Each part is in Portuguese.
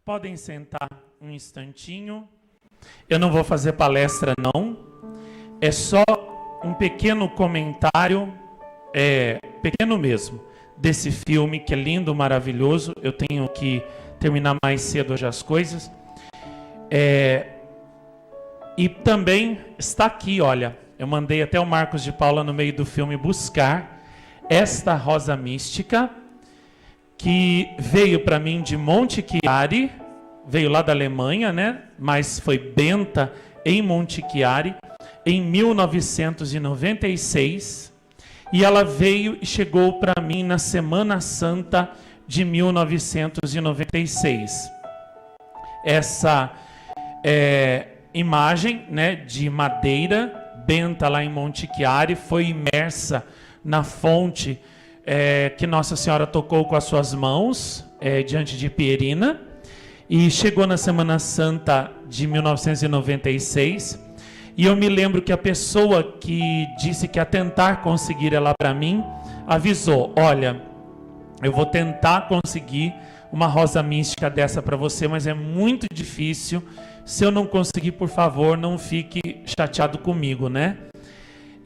Podem sentar um instantinho. Eu não vou fazer palestra, não. É só um pequeno comentário, pequeno mesmo, desse filme que é lindo, maravilhoso. Eu tenho que terminar mais cedo hoje as coisas. E também está aqui, olha, eu mandei até o Marcos de Paula no meio do filme buscar esta rosa mística, que veio para mim de Monte Chiari, veio lá da Alemanha, né? Mas foi benta em Monte Chiari em 1996, e ela veio e chegou para mim na Semana Santa de 1996. Essa imagem, né, de madeira benta lá em Monte Chiari foi imersa na fonte que Nossa Senhora tocou com as suas mãos diante de Pierina, e chegou na Semana Santa de 1996. E eu me lembro que a pessoa que disse que ia tentar conseguir ela para mim avisou: olha, eu vou tentar conseguir uma rosa mística dessa para você, mas é muito difícil. Se eu não conseguir, por favor, não fique chateado comigo, né?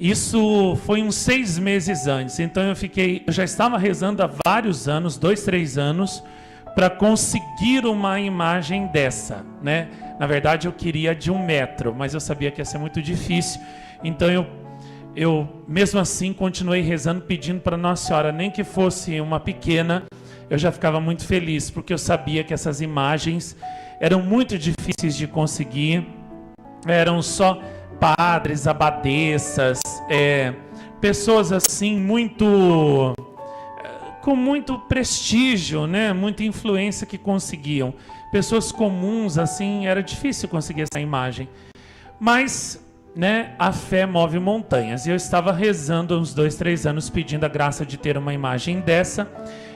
Isso foi uns 6 meses antes. Então eu já estava rezando há vários anos, 2, 3 anos, para conseguir uma imagem dessa, né? Na verdade eu queria de 1 metro, mas eu sabia que ia ser muito difícil. Então eu mesmo assim continuei rezando, pedindo para Nossa Senhora, nem que fosse uma pequena, eu já ficava muito feliz, porque eu sabia que essas imagens eram muito difíceis de conseguir. Eram só padres, abadesas, pessoas assim com muito prestígio, né? Muita influência que conseguiam. Pessoas comuns assim, era difícil conseguir essa imagem. Mas, né, a fé move montanhas. E eu estava rezando há uns 2, 3 anos pedindo a graça de ter uma imagem dessa.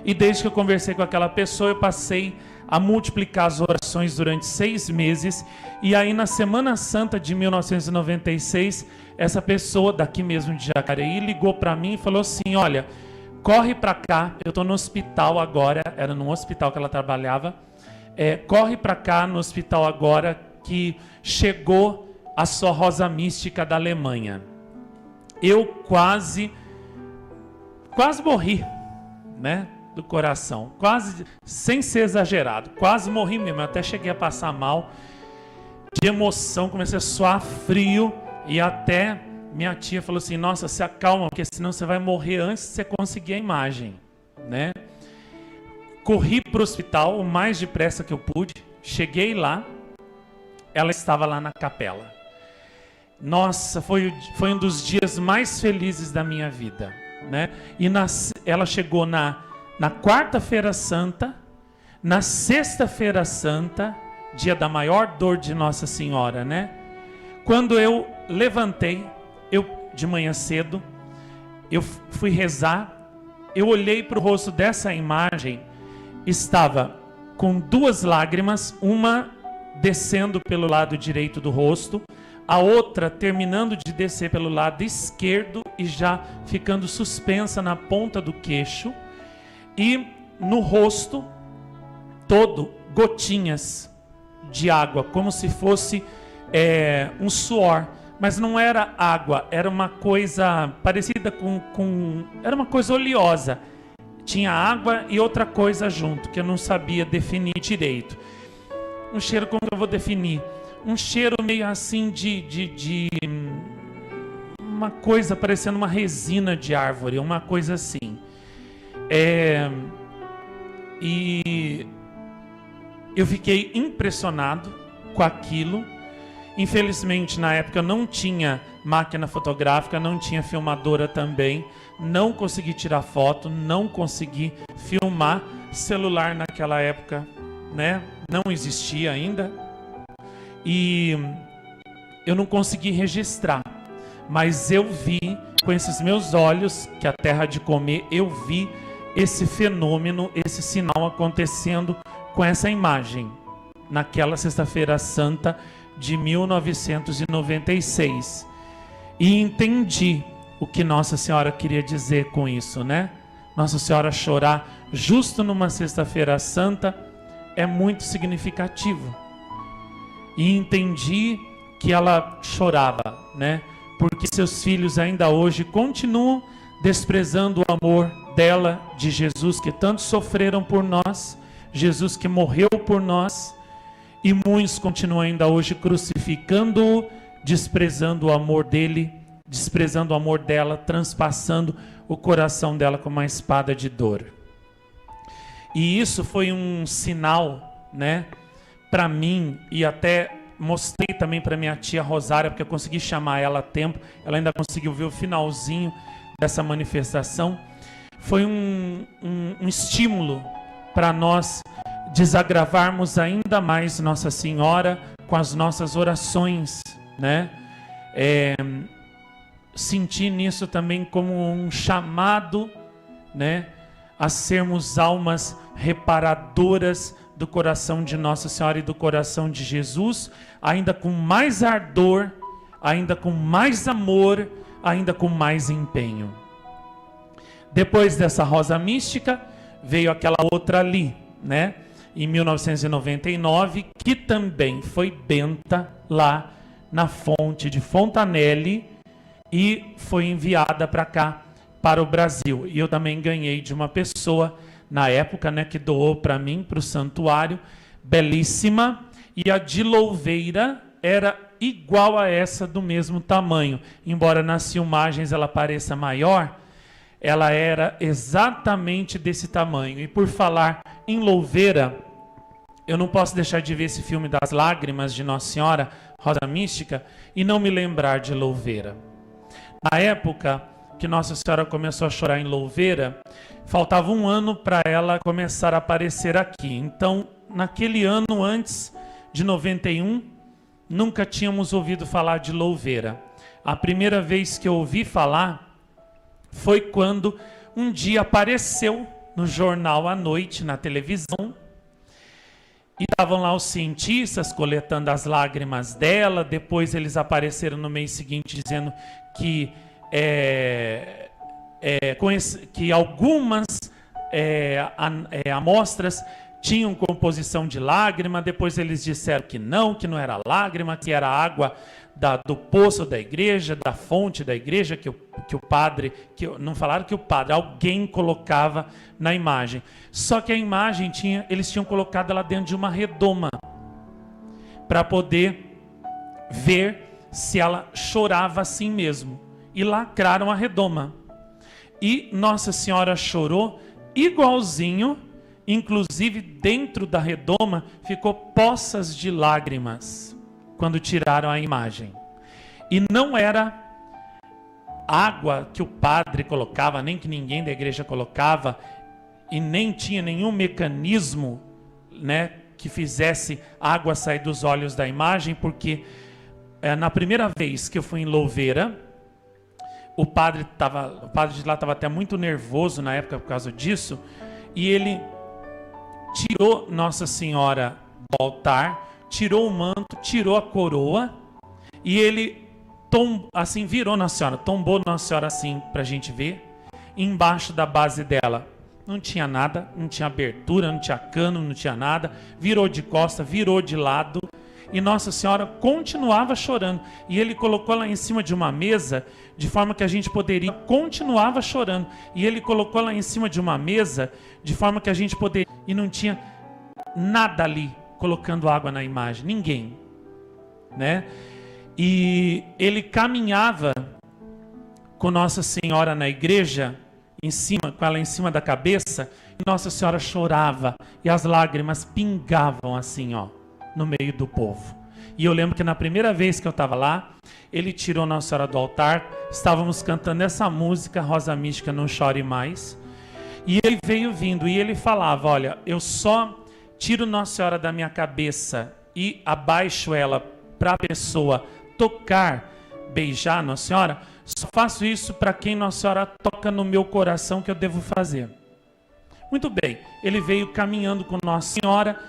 E desde que eu conversei com aquela pessoa, eu passei a multiplicar as orações durante 6 meses. E aí na Semana Santa de 1996, essa pessoa daqui mesmo de Jacareí ligou para mim e falou assim: olha, corre para cá, eu estou no hospital agora, era num hospital que ela trabalhava, corre para cá no hospital agora que chegou a sua rosa mística da Alemanha. Eu quase morri, né? Do coração, quase, sem ser exagerado, quase morri mesmo. Eu até cheguei a passar mal de emoção, comecei a suar frio, e até minha tia falou assim: nossa, se acalma, porque senão você vai morrer antes de você conseguir a imagem, né? Corri para o hospital o mais depressa que eu pude, cheguei lá, ela estava lá na capela. Nossa, foi um dos dias mais felizes da minha vida, né? E ela chegou na quarta-feira santa, na sexta-feira santa, dia da maior dor de Nossa Senhora, né? Quando eu levantei, de manhã cedo, eu fui rezar, eu olhei para o rosto dessa imagem, estava com 2 lágrimas, uma descendo pelo lado direito do rosto, a outra terminando de descer pelo lado esquerdo e já ficando suspensa na ponta do queixo. E no rosto todo gotinhas de água, como se fosse um suor, mas não era água, era uma coisa parecida era uma coisa oleosa, tinha água e outra coisa junto, que eu não sabia definir direito. Um cheiro, como eu vou definir? Um cheiro meio assim de uma coisa parecendo uma resina de árvore, uma coisa assim. E eu fiquei impressionado com aquilo. Infelizmente na época eu não tinha máquina fotográfica, não tinha filmadora também, não consegui tirar foto, não consegui filmar. Celular naquela época, né, não existia ainda, e eu não consegui registrar, mas eu vi com esses meus olhos, que a terra de comer, eu vi esse fenômeno, esse sinal acontecendo com essa imagem, naquela sexta-feira santa de 1996. E entendi o que Nossa Senhora queria dizer com isso, né? Nossa Senhora chorar justo numa sexta-feira santa é muito significativo. E entendi que ela chorava, né? Porque seus filhos ainda hoje continuam desprezando o amor dela, de Jesus, que tanto sofreram por nós, Jesus que morreu por nós, e muitos continuam ainda hoje crucificando-o, desprezando o amor dele, desprezando o amor dela, transpassando o coração dela com uma espada de dor. E isso foi um sinal, né, para mim, e até mostrei também para minha tia Rosária, porque eu consegui chamar ela a tempo, ela ainda conseguiu ver o finalzinho dessa manifestação. Foi um estímulo para nós desagravarmos ainda mais Nossa Senhora com as nossas orações, né? Senti nisso também como um chamado, né, a sermos almas reparadoras do coração de Nossa Senhora e do coração de Jesus, ainda com mais ardor, ainda com mais amor, ainda com mais empenho. Depois dessa rosa mística, veio aquela outra ali, né? Em 1999, que também foi benta lá na fonte de Fontanelle e foi enviada para cá, para o Brasil. E eu também ganhei de uma pessoa, na época, né, que doou para mim, para o santuário, belíssima. E a de Louveira era igual a essa, do mesmo tamanho. Embora nas filmagens ela pareça maior, ela era exatamente desse tamanho. E por falar em Louveira, eu não posso deixar de ver esse filme das lágrimas de Nossa Senhora, Rosa Mística, e não me lembrar de Louveira. Na época que Nossa Senhora começou a chorar em Louveira, faltava um ano para ela começar a aparecer aqui. Então, naquele ano antes de 91, nunca tínhamos ouvido falar de Louveira. A primeira vez que eu ouvi falar foi quando um dia apareceu no jornal à noite, na televisão, e estavam lá os cientistas coletando as lágrimas dela. Depois eles apareceram no mês seguinte dizendo que, que algumas amostras tinham composição de lágrima. Depois eles disseram que não era lágrima, que era água do poço da igreja, da fonte da igreja, que o padre, não falaram que o padre, alguém colocava na imagem. Só que a imagem eles tinham colocado ela dentro de uma redoma, para poder ver se ela chorava assim mesmo. E lacraram a redoma. E Nossa Senhora chorou igualzinho, inclusive dentro da redoma ficou poças de lágrimas quando tiraram a imagem. E não era água que o padre colocava, nem que ninguém da igreja colocava, e nem tinha nenhum mecanismo, né, que fizesse água sair dos olhos da imagem, porque na primeira vez que eu fui em Louveira, o padre de lá estava até muito nervoso na época por causa disso, e ele tirou Nossa Senhora do altar, tirou o manto, tirou a coroa, e ele assim virou Nossa Senhora, tombou Nossa Senhora assim para a gente ver. Embaixo da base dela não tinha nada, não tinha abertura, não tinha cano, não tinha nada. Virou de costa, virou de lado, e Nossa Senhora continuava chorando. E ele colocou lá em cima de uma mesa, de forma que a gente poderia, continuava chorando. E ele colocou lá em cima de uma mesa, de forma que a gente poderia, e não tinha nada ali colocando água na imagem, ninguém, né? E ele caminhava com Nossa Senhora na igreja, em cima, com ela em cima da cabeça, e Nossa Senhora chorava, e as lágrimas pingavam assim, ó, no meio do povo. E eu lembro que na primeira vez que eu estava lá, ele tirou Nossa Senhora do altar, estávamos cantando essa música, Rosa Mística, Não Chore Mais, e ele veio vindo, e ele falava, olha, eu só tiro Nossa Senhora da minha cabeça e abaixo ela para a pessoa tocar, beijar Nossa Senhora, só faço isso para quem Nossa Senhora toca no meu coração, que eu devo fazer. Muito bem, ele veio caminhando com Nossa Senhora,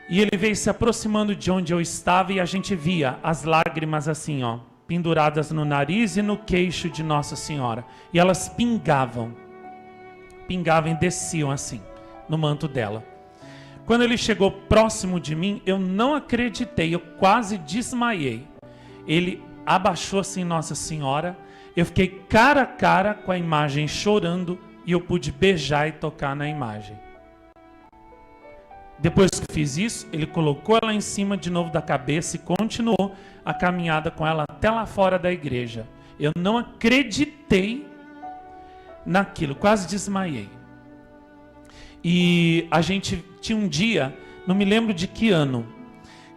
e ele veio se aproximando de onde eu estava, e a gente via as lágrimas assim, ó, penduradas no nariz e no queixo de Nossa Senhora, e elas pingavam e desciam assim, no manto dela. Quando ele chegou próximo de mim, eu não acreditei, eu quase desmaiei. Ele abaixou assim Nossa Senhora, eu fiquei cara a cara com a imagem chorando e eu pude beijar e tocar na imagem. Depois que fiz isso, ele colocou ela em cima de novo da cabeça e continuou a caminhada com ela até lá fora da igreja. Eu não acreditei naquilo, quase desmaiei. E a gente tinha um dia, não me lembro de que ano,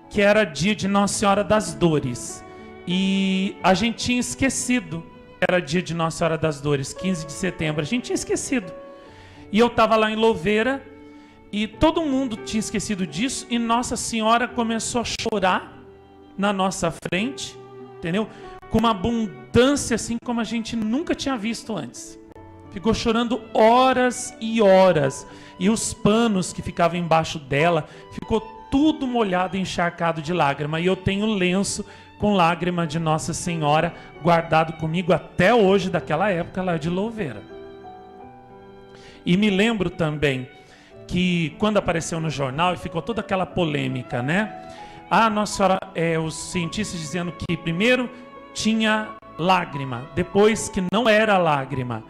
que era dia de Nossa Senhora das Dores. E a gente tinha esquecido que era dia de Nossa Senhora das Dores, 15 de setembro. A gente tinha esquecido. E eu estava lá em Louveira e todo mundo tinha esquecido disso. E Nossa Senhora começou a chorar na nossa frente, entendeu? Com uma abundância assim como a gente nunca tinha visto antes. Ficou chorando horas e horas. E os panos que ficavam embaixo dela, ficou tudo molhado e encharcado de lágrima. E eu tenho lenço com lágrima de Nossa Senhora guardado comigo até hoje, daquela época lá de Louveira. E me lembro também que quando apareceu no jornal e ficou toda aquela polêmica, né? Nossa Senhora, os cientistas dizendo que primeiro tinha lágrima, depois que não era lágrima.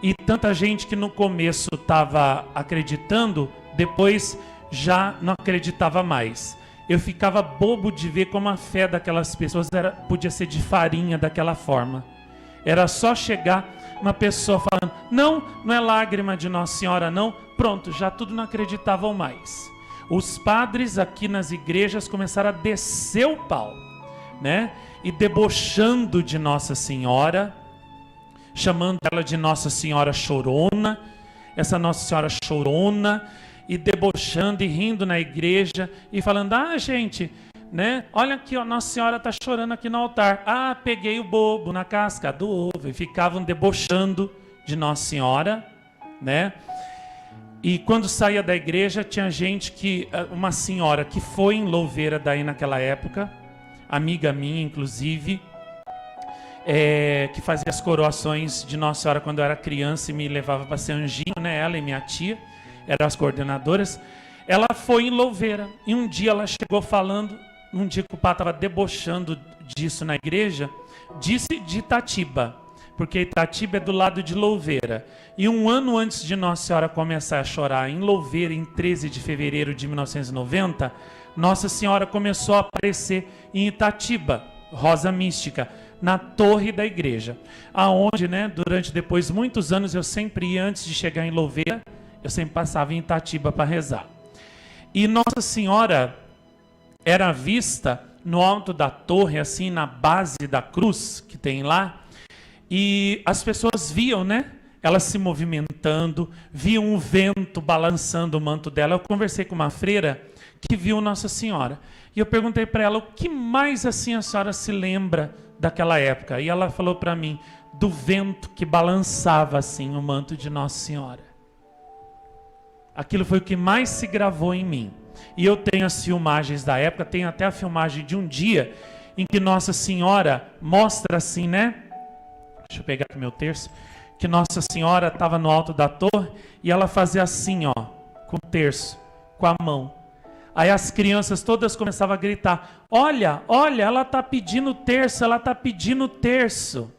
E tanta gente que no começo estava acreditando, depois já não acreditava mais. Eu ficava bobo de ver como a fé daquelas pessoas podia ser de farinha daquela forma. Era só chegar uma pessoa falando, não é lágrima de Nossa Senhora não, pronto, já tudo não acreditavam mais. Os padres aqui nas igrejas começaram a descer o pau, né? E debochando de Nossa Senhora, chamando ela de Nossa Senhora Chorona, essa Nossa Senhora Chorona, e debochando e rindo na igreja, e falando, gente, né, olha aqui, ó, Nossa Senhora está chorando aqui no altar, peguei o bobo na casca do ovo, e ficavam debochando de Nossa Senhora, né, e quando saía da igreja, tinha gente uma senhora que foi em Louveira daí naquela época, amiga minha inclusive, que fazia as coroações de Nossa Senhora quando eu era criança e me levava para ser anjinho, né? Ela e minha tia eram as coordenadoras. Ela foi em Louveira e um dia ela chegou falando, um dia que o padre estava debochando disso na igreja, disse de Itatiba, porque Itatiba é do lado de Louveira. E um ano antes de Nossa Senhora começar a chorar em Louveira, em 13 de fevereiro de 1990, Nossa Senhora começou a aparecer em Itatiba, Rosa Mística, na torre da igreja, aonde, né, durante depois muitos anos eu sempre ia, antes de chegar em Louveira, eu sempre passava em Itatiba para rezar. E Nossa Senhora era vista no alto da torre, assim, na base da cruz que tem lá, e as pessoas viam, né, ela se movimentando, viam o vento balançando o manto dela. Eu conversei com uma freira que viu Nossa Senhora, e eu perguntei para ela, o que mais assim a senhora se lembra daquela época? E ela falou para mim, do vento que balançava assim o manto de Nossa Senhora. Aquilo foi o que mais se gravou em mim. E eu tenho as filmagens da época, tenho até a filmagem de um dia em que Nossa Senhora mostra assim, né? Deixa eu pegar aqui meu terço. Que Nossa Senhora estava no alto da torre e ela fazia assim, ó, com o terço, com a mão. Aí as crianças todas começavam a gritar, olha, ela está pedindo terço, ela está pedindo terço.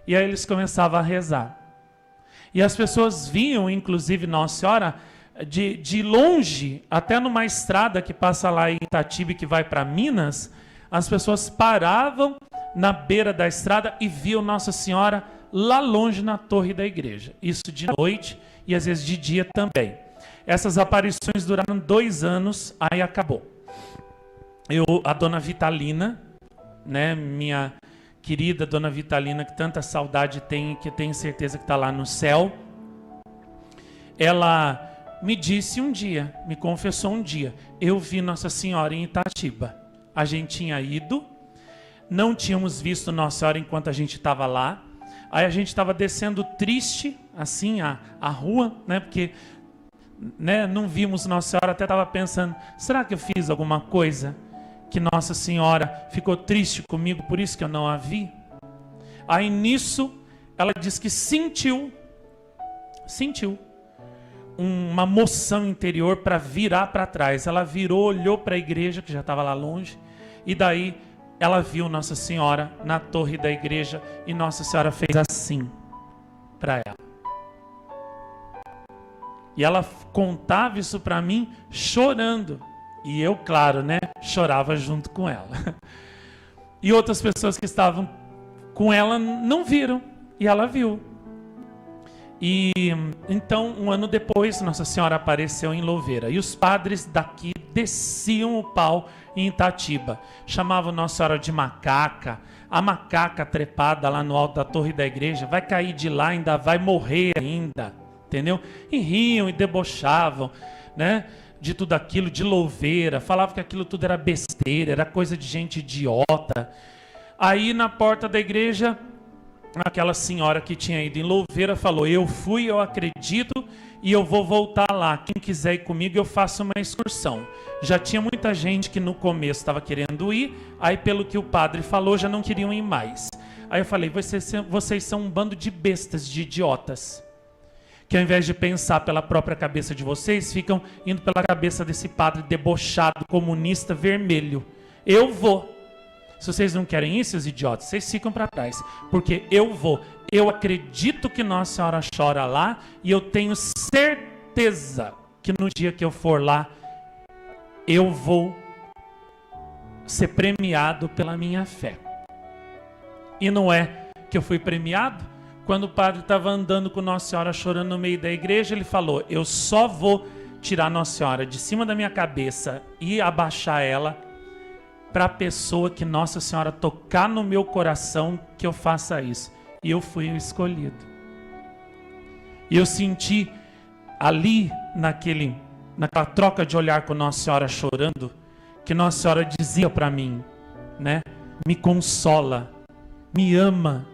E aí eles começavam a rezar. E as pessoas vinham, inclusive Nossa Senhora, de longe, até numa estrada que passa lá em Itatiba, que vai para Minas, as pessoas paravam na beira da estrada e viam Nossa Senhora lá longe na torre da igreja. Isso de noite e às vezes de dia também. Essas aparições duraram 2 anos, aí acabou. A dona Vitalina, né, minha querida dona Vitalina, que tanta saudade tem, que tenho certeza que está lá no céu, ela me disse um dia, me confessou um dia, eu vi Nossa Senhora em Itatiba. A gente tinha ido, não tínhamos visto Nossa Senhora enquanto a gente estava lá, aí a gente estava descendo triste, assim, a rua, né, porque... né, não vimos Nossa Senhora, até estava pensando, será que eu fiz alguma coisa que Nossa Senhora ficou triste comigo, por isso que eu não a vi? Aí nisso ela diz que sentiu uma moção interior para virar para trás. Ela virou, olhou para a igreja, que já estava lá longe, e daí ela viu Nossa Senhora na torre da igreja, e Nossa Senhora fez assim para ela. E ela contava isso para mim chorando. E eu, claro, né, chorava junto com ela. E outras pessoas que estavam com ela não viram, e ela viu. E então, um ano depois, Nossa Senhora apareceu em Louveira. E os padres daqui desciam o pau em Itatiba. Chamavam Nossa Senhora de macaca. A macaca trepada lá no alto da torre da igreja vai cair de lá, ainda vai morrer ainda. Entendeu? E riam e debochavam, né, de tudo aquilo, de Louveira. Falavam que aquilo tudo era besteira, era coisa de gente idiota. Aí na porta da igreja, aquela senhora que tinha ido em Louveira falou: eu fui, eu acredito e eu vou voltar lá. Quem quiser ir comigo, eu faço uma excursão. Já tinha muita gente que no começo estava querendo ir, aí pelo que o padre falou, já não queriam ir mais. Aí eu falei: vocês são um bando de bestas, de idiotas, que ao invés de pensar pela própria cabeça de vocês, ficam indo pela cabeça desse padre debochado, comunista, vermelho. Eu vou. Se vocês não querem ir, seus idiotas, vocês ficam para trás, porque eu vou. Eu acredito que Nossa Senhora chora lá, e eu tenho certeza que no dia que eu for lá, eu vou ser premiado pela minha fé. E não é que eu fui premiado? Quando o padre estava andando com Nossa Senhora chorando no meio da igreja, ele falou: eu só vou tirar Nossa Senhora de cima da minha cabeça e abaixar ela para a pessoa que Nossa Senhora tocar no meu coração, que eu faça isso. E eu fui o escolhido. E eu senti ali, naquela troca de olhar com Nossa Senhora chorando, que Nossa Senhora dizia para mim, né? Me consola, me ama,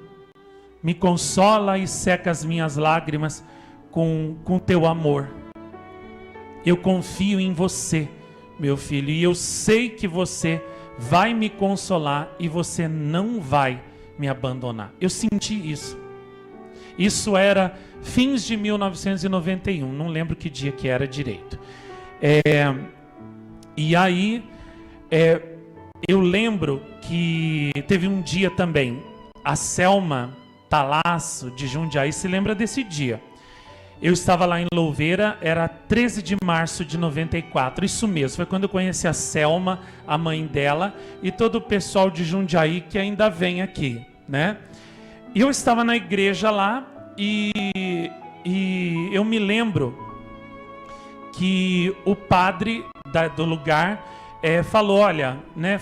me consola e seca as minhas lágrimas com teu amor. Eu confio em você, meu filho, e eu sei que você vai me consolar e você não vai me abandonar. Eu senti isso. Isso era fins de 1991, não lembro que dia que era direito. E aí, eu lembro que teve um dia também, a Selma Talasso de Jundiaí se lembra desse dia. Eu estava lá em Louveira, era 13 de março de 94, isso mesmo, foi quando eu conheci a Selma, a mãe dela, e todo o pessoal de Jundiaí que ainda vem aqui, né? E eu estava na igreja lá, e eu me lembro que o padre do lugar falou: olha, né,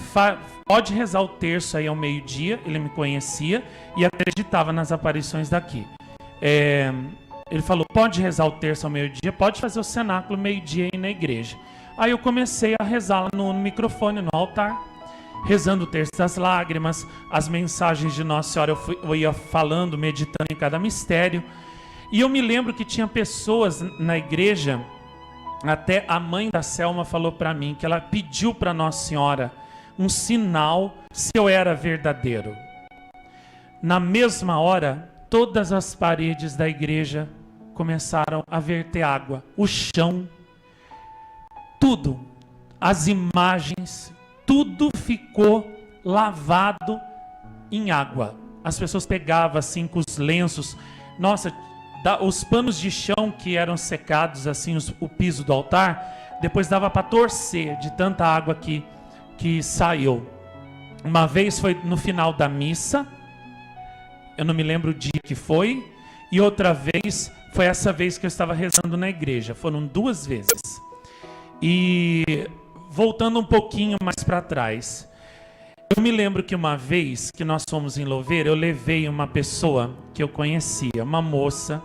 pode rezar o terço aí ao meio-dia. Ele me conhecia e acreditava nas aparições daqui. Ele falou: pode rezar o terço ao meio-dia, pode fazer o cenáculo meio-dia aí na igreja. Aí eu comecei a rezar lá no microfone, no altar, rezando o terço das lágrimas, as mensagens de Nossa Senhora eu ia falando, meditando em cada mistério. E eu me lembro que tinha pessoas na igreja, até a mãe da Selma falou para mim, que ela pediu para Nossa Senhora um sinal se eu era verdadeiro. Na mesma hora, todas as paredes da igreja começaram a verter água, o chão, tudo, as imagens, tudo ficou lavado em água. As pessoas pegavam assim com os lenços, nossa, os panos de chão que eram secados, assim, o piso do altar, depois dava para torcer de tanta água que saiu. Uma vez foi no final da missa, eu não me lembro o dia que foi, e outra vez foi essa vez que eu estava rezando na igreja. Foram 2 vezes. E voltando um pouquinho mais para trás, eu me lembro que uma vez que nós fomos em Louveira, eu levei uma pessoa que eu conhecia, uma moça,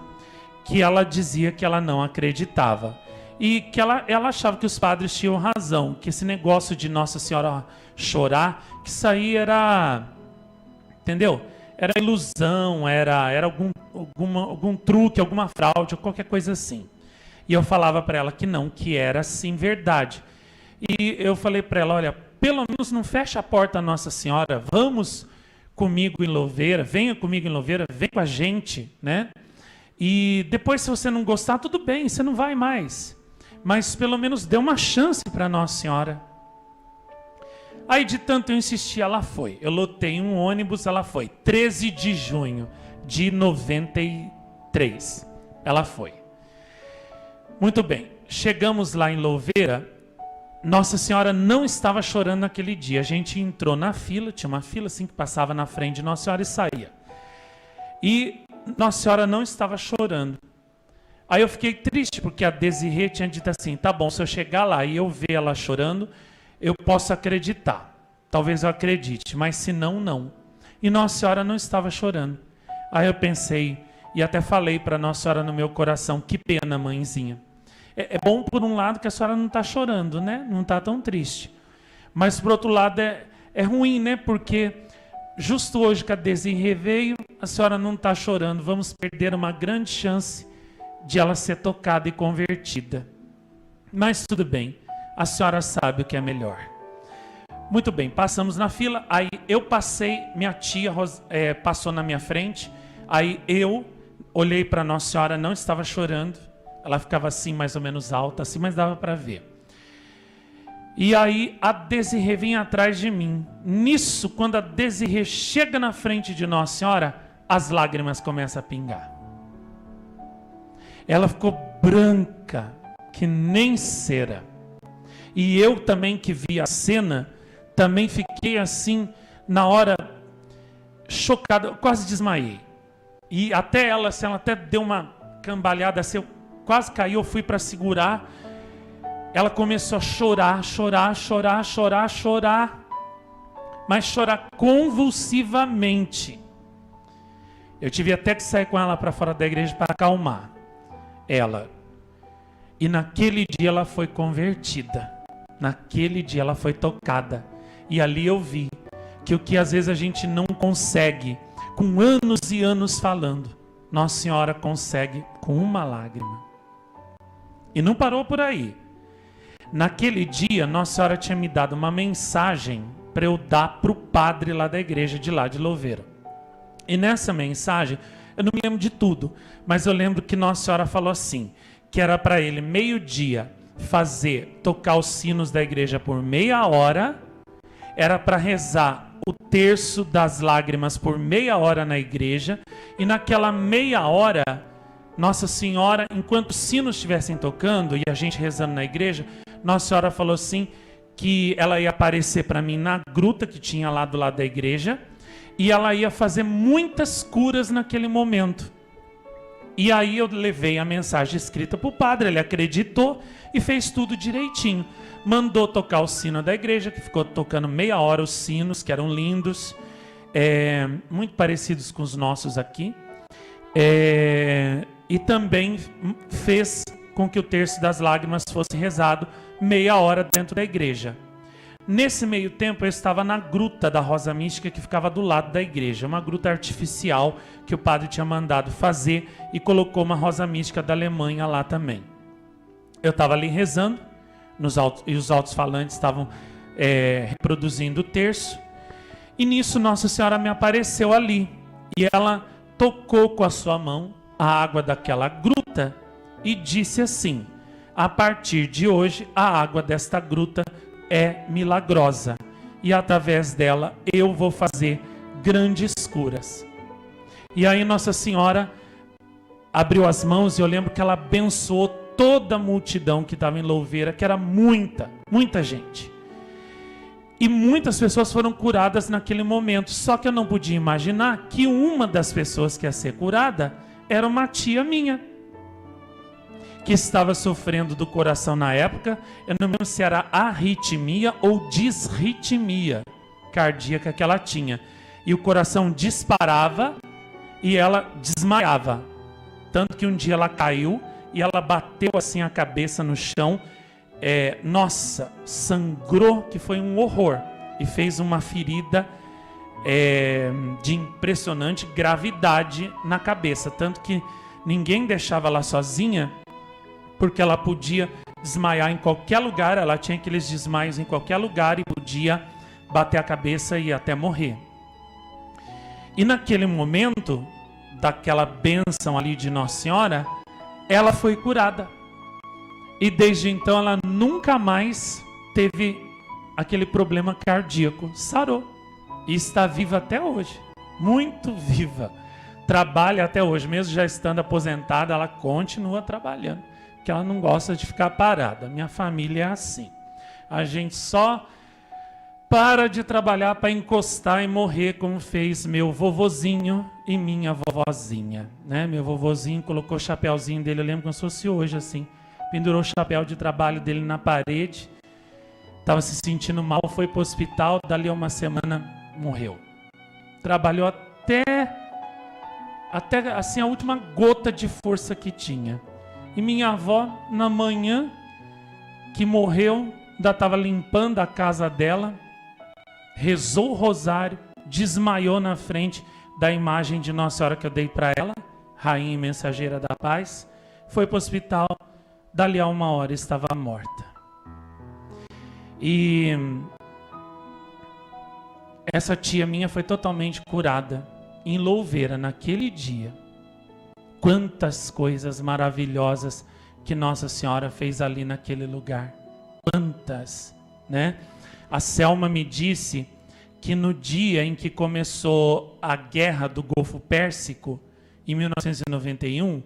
que ela dizia que ela não acreditava. E que ela achava que os padres tinham razão, que esse negócio de Nossa Senhora chorar, que isso aí era, entendeu? Era ilusão, era algum truque, alguma fraude, ou qualquer coisa assim. E eu falava para ela que não, que era sim verdade. E eu falei para ela: olha, pelo menos não fecha a porta a Nossa Senhora, vamos comigo em Louveira, venha comigo em Louveira, vem com a gente, né? E depois, se você não gostar, tudo bem, você não vai mais. Mas pelo menos dê uma chance para Nossa Senhora. Aí de tanto eu insistir, ela foi. Eu lotei um ônibus, ela foi. 13 de junho de 93. Ela foi. Muito bem. Chegamos lá em Louveira. Nossa Senhora não estava chorando naquele dia. A gente entrou na fila, tinha uma fila assim que passava na frente de Nossa Senhora e saía. E Nossa Senhora não estava chorando. Aí eu fiquei triste, porque a Desirê tinha dito assim, tá bom, se eu chegar lá e eu ver ela chorando, eu posso acreditar. Talvez eu acredite, mas se não, não. E Nossa Senhora não estava chorando. Aí eu pensei, e até falei para Nossa Senhora no meu coração, que pena, mãezinha. É bom por um lado que a senhora não está chorando, né? Não está tão triste. Mas por outro lado é ruim, né? Porque justo hoje que a Desirê veio, a senhora não está chorando. Vamos perder uma grande chance de ela ser tocada e convertida. Mas tudo bem, a senhora sabe o que é melhor. Muito bem, passamos na fila, aí eu passei, minha tia passou na minha frente, aí eu olhei para Nossa Senhora, não estava chorando, ela ficava assim mais ou menos alta, assim, mas dava para ver. E aí a Desirê vinha atrás de mim. Nisso, quando a Desirê chega na frente de Nossa Senhora, as lágrimas começam a pingar. Ela ficou branca, que nem cera. E eu também que vi a cena, também fiquei assim, na hora, chocado, eu quase desmaiei. E até ela, assim, ela até deu uma cambalhada, assim, eu quase caí, eu fui para segurar. Ela começou a chorar, mas chorar convulsivamente. Eu tive até que sair com ela para fora da igreja para acalmar ela. E naquele dia ela foi convertida. Naquele dia ela foi tocada. E ali eu vi que o que às vezes a gente não consegue, com anos e anos falando, Nossa Senhora consegue com uma lágrima. E não parou por aí. Naquele dia, Nossa Senhora tinha me dado uma mensagem para eu dar para o padre lá da igreja de lá de Louveira. E nessa mensagem, eu não me lembro de tudo, mas eu lembro que Nossa Senhora falou assim, que era para ele, meio-dia, tocar os sinos da igreja por meia hora, era para rezar o terço das lágrimas por meia hora na igreja, e naquela meia hora, Nossa Senhora, enquanto os sinos estivessem tocando e a gente rezando na igreja, Nossa Senhora falou assim, que ela ia aparecer para mim na gruta que tinha lá do lado da igreja, e ela ia fazer muitas curas naquele momento. E aí eu levei a mensagem escrita para o padre, ele acreditou e fez tudo direitinho. Mandou tocar o sino da igreja, que ficou tocando meia hora os sinos, que eram lindos, muito parecidos com os nossos aqui. E também fez com que o terço das lágrimas fosse rezado meia hora dentro da igreja. Nesse meio tempo eu estava na gruta da Rosa Mística que ficava do lado da igreja, uma gruta artificial que o padre tinha mandado fazer e colocou uma Rosa Mística da Alemanha lá também. Eu estava ali rezando e os altos-falantes estavam reproduzindo o terço, e nisso Nossa Senhora me apareceu ali e ela tocou com a sua mão a água daquela gruta e disse assim: a partir de hoje a água desta gruta é milagrosa e através dela eu vou fazer grandes curas. E aí Nossa Senhora abriu as mãos e eu lembro que ela abençoou toda a multidão que estava em Louveira, que era muita gente. E muitas pessoas foram curadas naquele momento, só que eu não podia imaginar que uma das pessoas que ia ser curada era uma tia minha, que estava sofrendo do coração na época. Eu não lembro se era arritmia ou disritmia cardíaca que ela tinha. E o coração disparava e ela desmaiava. Tanto que um dia ela caiu e ela bateu assim a cabeça no chão. Nossa, sangrou, que foi um horror. E fez uma ferida de impressionante gravidade na cabeça. Tanto que ninguém deixava ela sozinha, porque ela podia desmaiar em qualquer lugar, ela tinha aqueles desmaios em qualquer lugar e podia bater a cabeça e até morrer. E naquele momento, daquela bênção ali de Nossa Senhora, ela foi curada. E desde então ela nunca mais teve aquele problema cardíaco. Sarou. E está viva até hoje. Muito viva. Trabalha até hoje. Mesmo já estando aposentada, ela continua trabalhando. Porque ela não gosta de ficar parada. Minha família é assim. A gente só para de trabalhar para encostar e morrer, como fez meu vovozinho e minha vovozinha, né? Meu vovozinho colocou o chapéuzinho dele, eu lembro como se fosse hoje, assim. Pendurou o chapéu de trabalho dele na parede, estava se sentindo mal, foi para o hospital, dali a uma semana morreu. Trabalhou até assim a última gota de força que tinha. E minha avó, na manhã que morreu, ainda estava limpando a casa dela, rezou o rosário, desmaiou na frente da imagem de Nossa Senhora que eu dei para ela, Rainha e Mensageira da Paz, foi para o hospital, dali a uma hora estava morta. E essa tia minha foi totalmente curada em Louveira naquele dia. Quantas coisas maravilhosas que Nossa Senhora fez ali naquele lugar. Quantas, né? A Selma me disse que no dia em que começou a guerra do Golfo Pérsico, em 1991,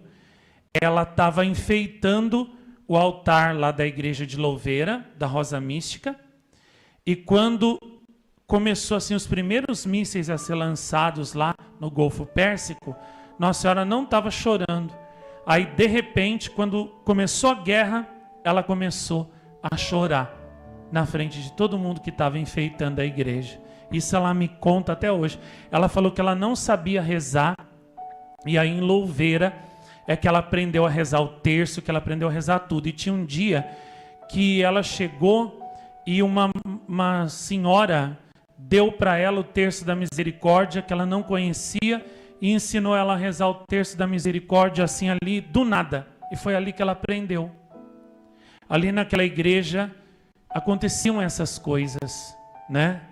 ela estava enfeitando o altar lá da igreja de Louveira, da Rosa Mística, e quando começou assim os primeiros mísseis a ser lançados lá no Golfo Pérsico, Nossa Senhora não estava chorando. Aí, de repente, quando começou a guerra, ela começou a chorar na frente de todo mundo que estava enfeitando a igreja. Isso ela me conta até hoje. Ela falou que ela não sabia rezar, e aí em Louveira é que ela aprendeu a rezar o terço, que ela aprendeu a rezar tudo. E tinha um dia que ela chegou e uma senhora deu para ela o terço da misericórdia, que ela não conhecia, e ensinou ela a rezar o terço da misericórdia assim ali, do nada. E foi ali que ela aprendeu. Ali naquela igreja aconteciam essas coisas, né?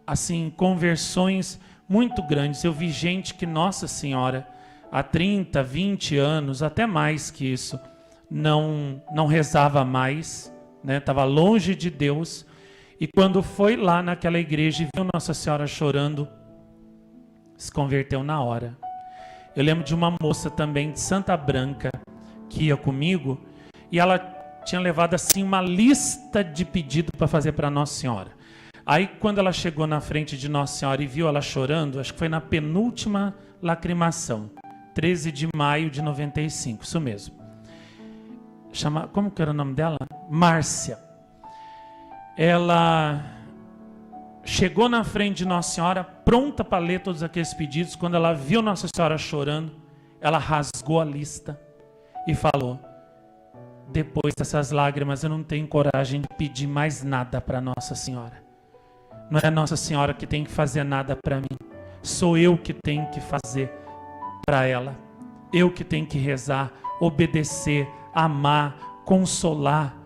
Assim, conversões muito grandes. Eu vi gente que, Nossa Senhora, há 30, 20 anos, até mais que isso, não rezava mais, né? Estava longe de Deus. E quando foi lá naquela igreja e viu Nossa Senhora chorando, se converteu na hora. Eu lembro de uma moça também de Santa Branca que ia comigo, e ela tinha levado assim uma lista de pedido para fazer para Nossa Senhora. Aí quando ela chegou na frente de Nossa Senhora e viu ela chorando, acho que foi na penúltima lacrimação, 13 de maio de 95, isso mesmo. Como que era o nome dela? Márcia. Ela chegou na frente de Nossa Senhora, pronta para ler todos aqueles pedidos. Quando ela viu Nossa Senhora chorando, ela rasgou a lista e falou: depois dessas lágrimas eu não tenho coragem de pedir mais nada para Nossa Senhora. Não é Nossa Senhora que tem que fazer nada para mim. Sou eu que tenho que fazer para ela. Eu que tenho que rezar, obedecer, amar, consolar,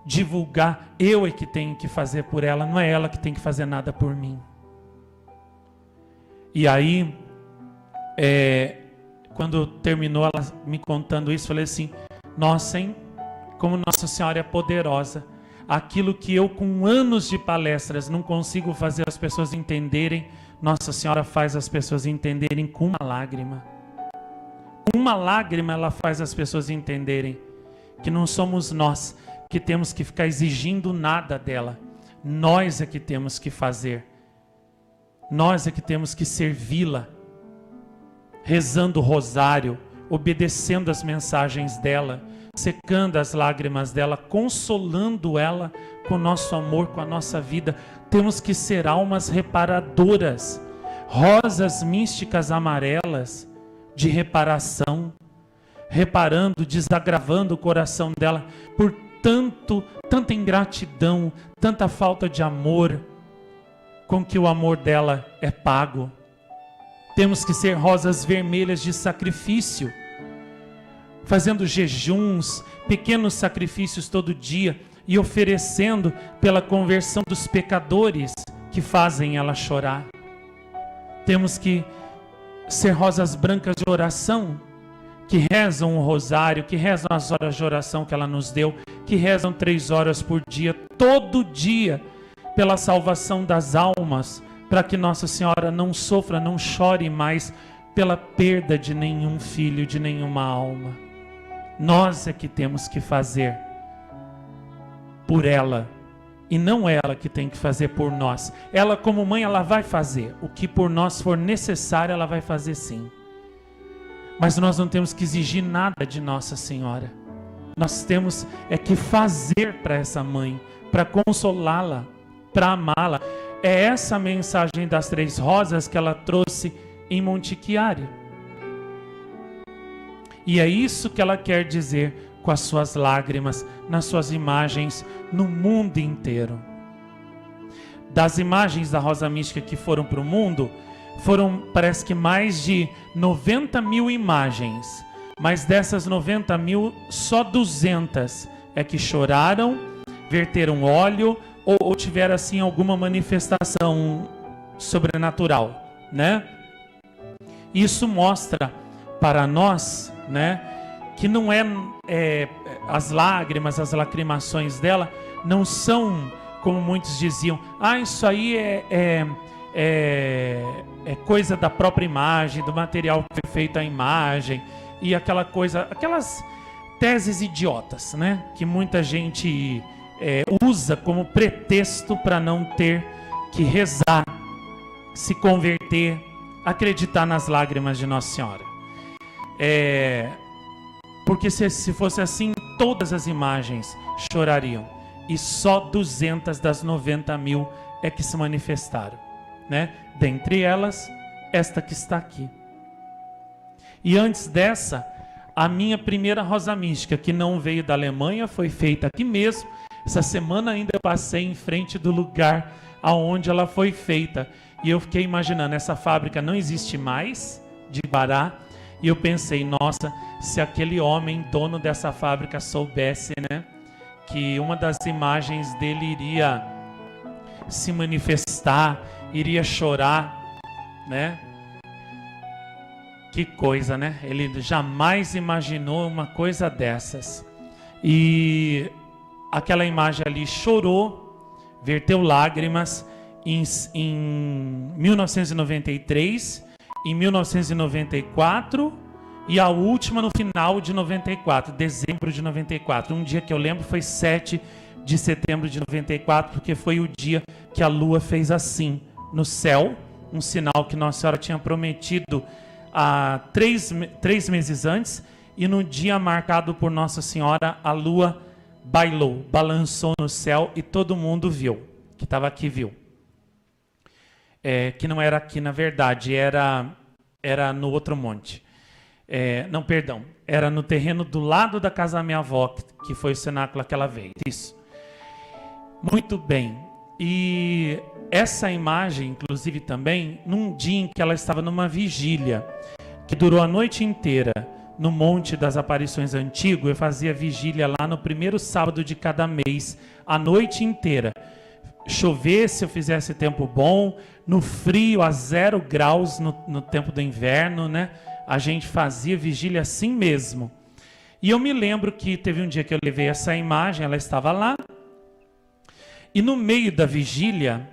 divulgar. Eu é que tenho que fazer por ela, não é ela que tem que fazer nada por mim. E aí, quando terminou ela me contando isso, falei assim: nossa, hein? Como Nossa Senhora é poderosa. Aquilo que eu com anos de palestras não consigo fazer as pessoas entenderem, Nossa Senhora faz as pessoas entenderem com uma lágrima. Com uma lágrima ela faz as pessoas entenderem que não somos nós que temos que ficar exigindo nada dela. Nós é que temos que fazer. Nós é que temos que servi-la, rezando o rosário, obedecendo as mensagens dela, secando as lágrimas dela, consolando ela com o nosso amor, com a nossa vida. Temos que ser almas reparadoras, rosas místicas amarelas de reparação, reparando, desagravando o coração dela por tanta ingratidão, tanta falta de amor, com que o amor dela é pago. Temos que ser rosas vermelhas de sacrifício, fazendo jejuns, pequenos sacrifícios todo dia e oferecendo pela conversão dos pecadores que fazem ela chorar. Temos que ser rosas brancas de oração, que rezam o rosário, que rezam as horas de oração que ela nos deu, que rezam 3 horas por dia, todo dia, pela salvação das almas, para que Nossa Senhora não sofra, não chore mais pela perda de nenhum filho, de nenhuma alma. Nós é que temos que fazer por ela, e não ela que tem que fazer por nós. Ela, como mãe, ela vai fazer o que por nós for necessário, ela vai fazer sim. Mas nós não temos que exigir nada de Nossa Senhora. Nós temos que fazer para essa mãe, para consolá-la, para amá-la. É essa a mensagem das 3 rosas que ela trouxe em Monte Chiari. E é isso que ela quer dizer com as suas lágrimas, nas suas imagens, no mundo inteiro. Das imagens da Rosa Mística que foram para o mundo, foram, parece que mais de 90 mil imagens, mas dessas 90 mil, só 200 é que choraram, verteram óleo ou tiveram assim alguma manifestação sobrenatural, né? Isso mostra para nós, né, que não as lágrimas, as lacrimações dela não são como muitos diziam, isso aí é coisa da própria imagem, do material que foi feito a imagem, e aquelas teses idiotas, né, que muita gente usa como pretexto para não ter que rezar, se converter, acreditar nas lágrimas de Nossa Senhora. Porque se fosse assim, todas as imagens chorariam, e só 200 das 90 mil é que se manifestaram, né? Dentre elas, esta que está aqui. E antes dessa, a minha primeira Rosa Mística, que não veio da Alemanha, foi feita aqui mesmo. Essa semana ainda eu passei em frente do lugar aonde ela foi feita, e eu fiquei imaginando, essa fábrica não existe mais, de Bará, e eu pensei, nossa, se aquele homem, dono dessa fábrica, soubesse, né, que uma das imagens dele iria se manifestar, iria chorar, né? Que coisa, né? Ele jamais imaginou uma coisa dessas. E aquela imagem ali chorou, verteu lágrimas em 1993, em 1994 e a última no final de 94, dezembro de 94. Um dia que eu lembro foi 7 de setembro de 94, porque foi o dia que a lua fez assim no céu, um sinal que Nossa Senhora tinha prometido há 3 meses antes, e no dia marcado por Nossa Senhora, a lua bailou, balançou no céu e todo mundo viu, que estava aqui viu. Que não era aqui na verdade, era no outro monte. Não, perdão, era no terreno do lado da casa da minha avó, que foi o cenáculo que ela veio. Isso. Muito bem. E essa imagem, inclusive também, num dia em que ela estava numa vigília, que durou a noite inteira, no Monte das Aparições Antigo. Eu fazia vigília lá no primeiro sábado de cada mês, a noite inteira. Chovesse, eu fizesse tempo bom, no frio, a 0 graus no tempo do inverno, né? A gente fazia vigília assim mesmo. E eu me lembro que teve um dia que eu levei essa imagem, ela estava lá, e no meio da vigília,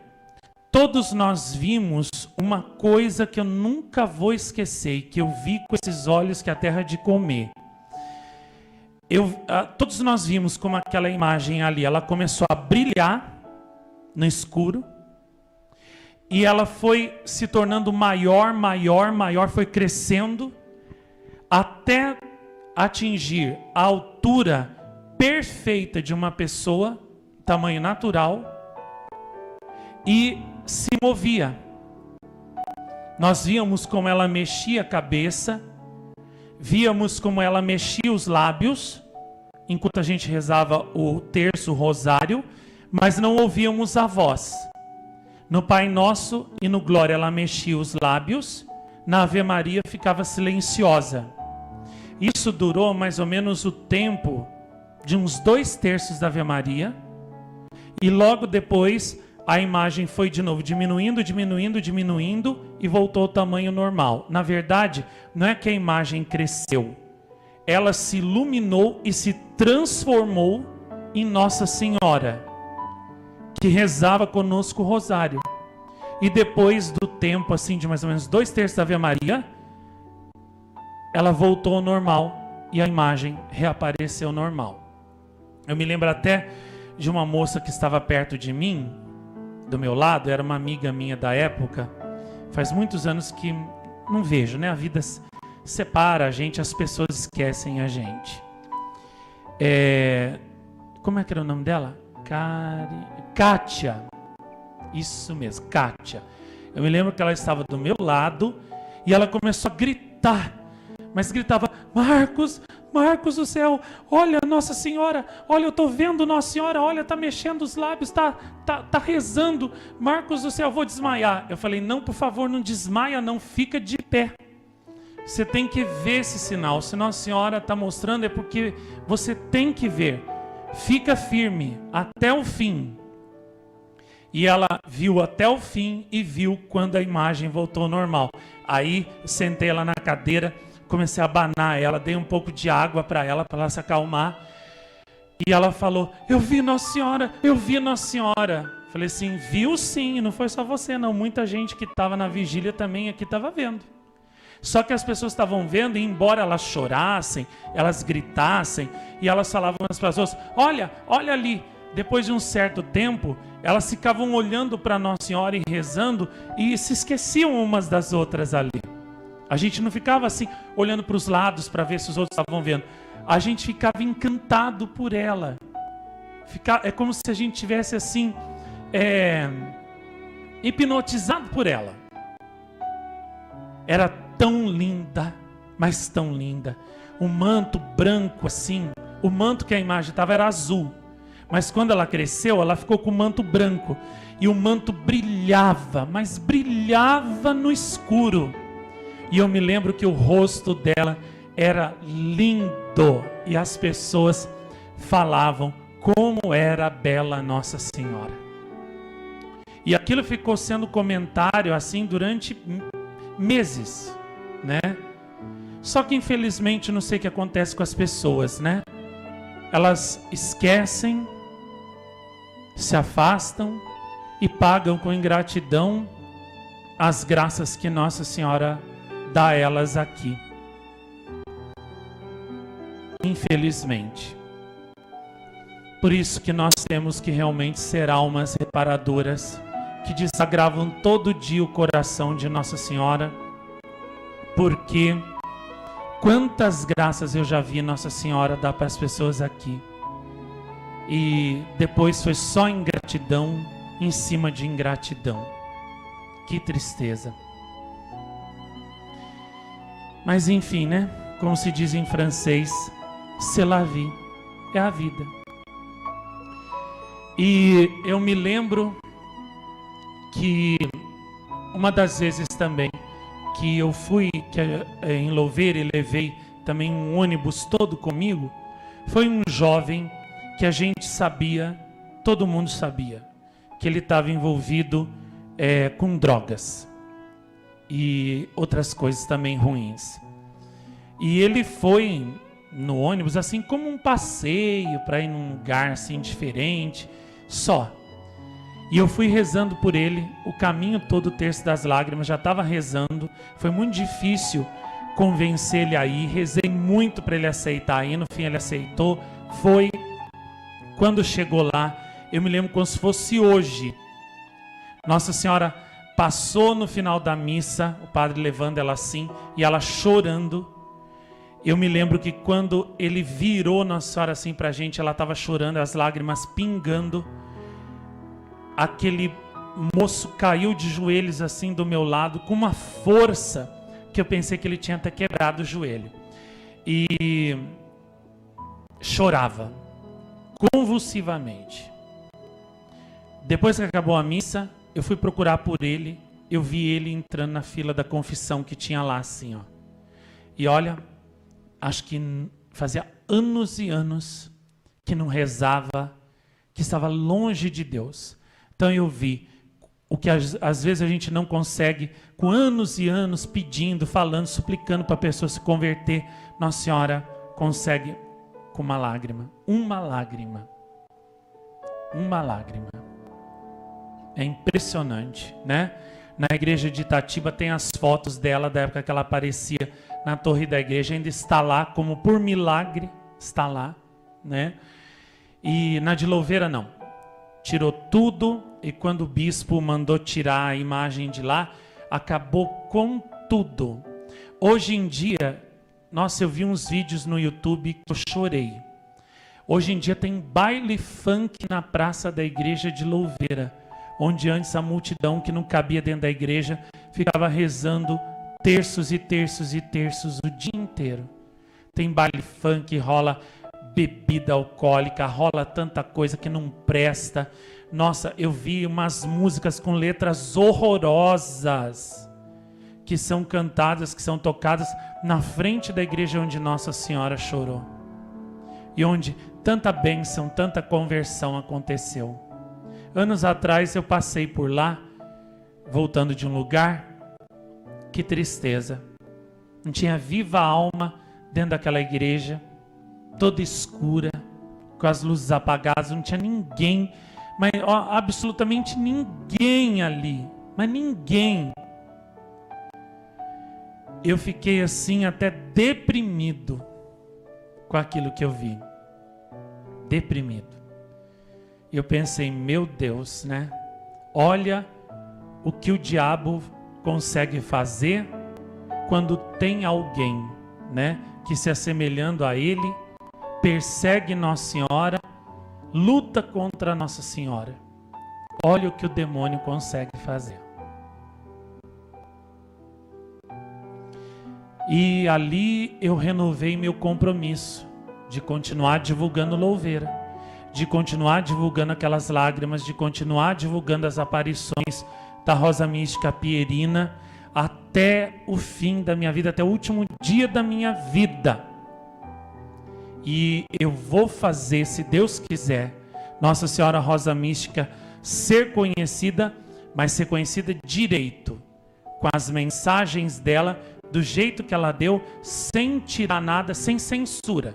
todos nós vimos uma coisa que eu nunca vou esquecer, e que eu vi com esses olhos que a terra de comer. Todos nós vimos como aquela imagem ali, ela começou a brilhar no escuro, e ela foi se tornando maior, foi crescendo, até atingir a altura perfeita de uma pessoa, tamanho natural, e se movia. Nós víamos como ela mexia a cabeça, víamos como ela mexia os lábios, enquanto a gente rezava o terço, o rosário, mas não ouvíamos a voz. No Pai Nosso e no Glória ela mexia os lábios, na Ave Maria ficava silenciosa. Isso durou mais ou menos o tempo de uns 2 terços da Ave Maria, e logo depois a imagem foi de novo diminuindo, diminuindo, diminuindo e voltou ao tamanho normal. Na verdade, não é que a imagem cresceu, ela se iluminou e se transformou em Nossa Senhora, que rezava conosco o rosário. E depois do tempo, assim, de mais ou menos 2/3 da Ave Maria, ela voltou ao normal e a imagem reapareceu normal. Eu me lembro até de uma moça que estava perto de mim, do meu lado, era uma amiga minha da época. Faz muitos anos que não vejo, né? A vida separa a gente, as pessoas esquecem a gente. Como é que era o nome dela? Kátia. Isso mesmo, Kátia. Eu me lembro que ela estava do meu lado e ela começou a gritar. Mas gritava: Marcos, Marcos do céu, olha Nossa Senhora, olha, eu estou vendo Nossa Senhora, olha, está mexendo os lábios, tá rezando, Marcos do céu, eu vou desmaiar. Eu falei: não, por favor, não desmaia não, fica de pé. Você tem que ver esse sinal, se Nossa Senhora está mostrando é porque você tem que ver. Fica firme até o fim. E ela viu até o fim e viu quando a imagem voltou ao normal. Aí sentei ela na cadeira, comecei a abanar ela, dei um pouco de água para ela se acalmar. E ela falou: eu vi Nossa Senhora, eu vi Nossa Senhora. Falei assim: viu sim, não foi só você não, muita gente que estava na vigília também aqui estava vendo. Só que as pessoas estavam vendo e embora elas chorassem, elas gritassem e elas falavam às pessoas: olha, olha ali. Depois de um certo tempo, elas ficavam olhando para Nossa Senhora e rezando e se esqueciam umas das outras ali. A gente não ficava assim, olhando para os lados para ver se os outros estavam vendo. A gente ficava encantado por ela. É como se a gente tivesse assim, hipnotizado por ela. Era tão linda, mas tão linda. O manto branco assim, o manto que a imagem estava era azul. Mas quando ela cresceu, ela ficou com o manto branco. E o manto brilhava, mas brilhava no escuro. E eu me lembro que o rosto dela era lindo. E as pessoas falavam como era bela Nossa Senhora. E aquilo ficou sendo comentário assim durante meses, né? Só que infelizmente não sei o que acontece com as pessoas, né? Elas esquecem, se afastam e pagam com ingratidão as graças que Nossa Senhora dá a elas aqui. Infelizmente. Por isso que nós temos que realmente ser almas reparadoras, que desagravam todo dia o coração de Nossa Senhora, porque quantas graças eu já vi Nossa Senhora dar para as pessoas aqui. E depois foi só ingratidão em cima de ingratidão. Que tristeza. Mas enfim, né? Como se diz em francês, c'est la vie. É a vida. E eu me lembro que uma das vezes também que eu fui em Louveira e levei também um ônibus todo comigo, foi um jovem que a gente sabia, todo mundo sabia, que ele estava envolvido com drogas e outras coisas também ruins. E ele foi no ônibus assim como um passeio para ir num lugar assim diferente, só. E eu fui rezando por ele o caminho todo, o Terço das Lágrimas, já estava rezando. Foi muito difícil convencer ele a ir, rezei muito para ele aceitar ir, no fim ele aceitou. Foi, quando chegou lá, eu me lembro como se fosse hoje. Nossa Senhora passou no final da missa, o padre levando ela assim, e ela chorando. Eu me lembro que quando ele virou Nossa Senhora assim para a gente, ela estava chorando, as lágrimas pingando. Aquele moço caiu de joelhos assim do meu lado, com uma força que eu pensei que ele tinha até quebrado o joelho. E chorava, convulsivamente. Depois que acabou a missa, eu fui procurar por ele, eu vi ele entrando na fila da confissão que tinha lá assim, ó. E olha, acho que fazia anos e anos que não rezava, que estava longe de Deus. Então eu vi o que às vezes a gente não consegue, com anos e anos pedindo, falando, suplicando para a pessoa se converter, Nossa Senhora consegue com uma lágrima. Uma lágrima. Uma lágrima. É impressionante, né? Na igreja de Itatiba tem as fotos dela da época que ela aparecia na torre da igreja, ainda está lá, como por milagre, está lá, né? E na de Louveira não. Tirou tudo, e quando o bispo mandou tirar a imagem de lá, acabou com tudo. Hoje em dia, nossa, eu vi uns vídeos no YouTube que eu chorei. Hoje em dia tem baile funk na praça da igreja de Louveira, onde antes a multidão que não cabia dentro da igreja ficava rezando terços e terços e terços o dia inteiro. Tem baile funk, rola bebida alcoólica, rola tanta coisa que não presta. Nossa, eu vi umas músicas com letras horrorosas que são cantadas, que são tocadas na frente da igreja onde Nossa Senhora chorou. E onde tanta bênção, tanta conversão aconteceu. Anos atrás eu passei por lá, voltando de um lugar, que tristeza. Não tinha viva alma dentro daquela igreja, toda escura, com as luzes apagadas, não tinha ninguém, mas ó, absolutamente ninguém ali, mas ninguém. Eu fiquei assim até deprimido com aquilo que eu vi. Deprimido. Eu pensei, meu Deus, né? Olha o que o diabo consegue fazer quando tem alguém, né, que se assemelhando a ele, persegue Nossa Senhora, luta contra Nossa Senhora. Olha o que o demônio consegue fazer. E ali eu renovei meu compromisso de continuar divulgando Louveira, de continuar divulgando aquelas lágrimas, de continuar divulgando as aparições da Rosa Mística Pierina até o fim da minha vida, até o último dia da minha vida. E eu vou fazer, se Deus quiser, Nossa Senhora Rosa Mística ser conhecida, mas ser conhecida direito, com as mensagens dela, do jeito que ela deu, sem tirar nada, sem censura.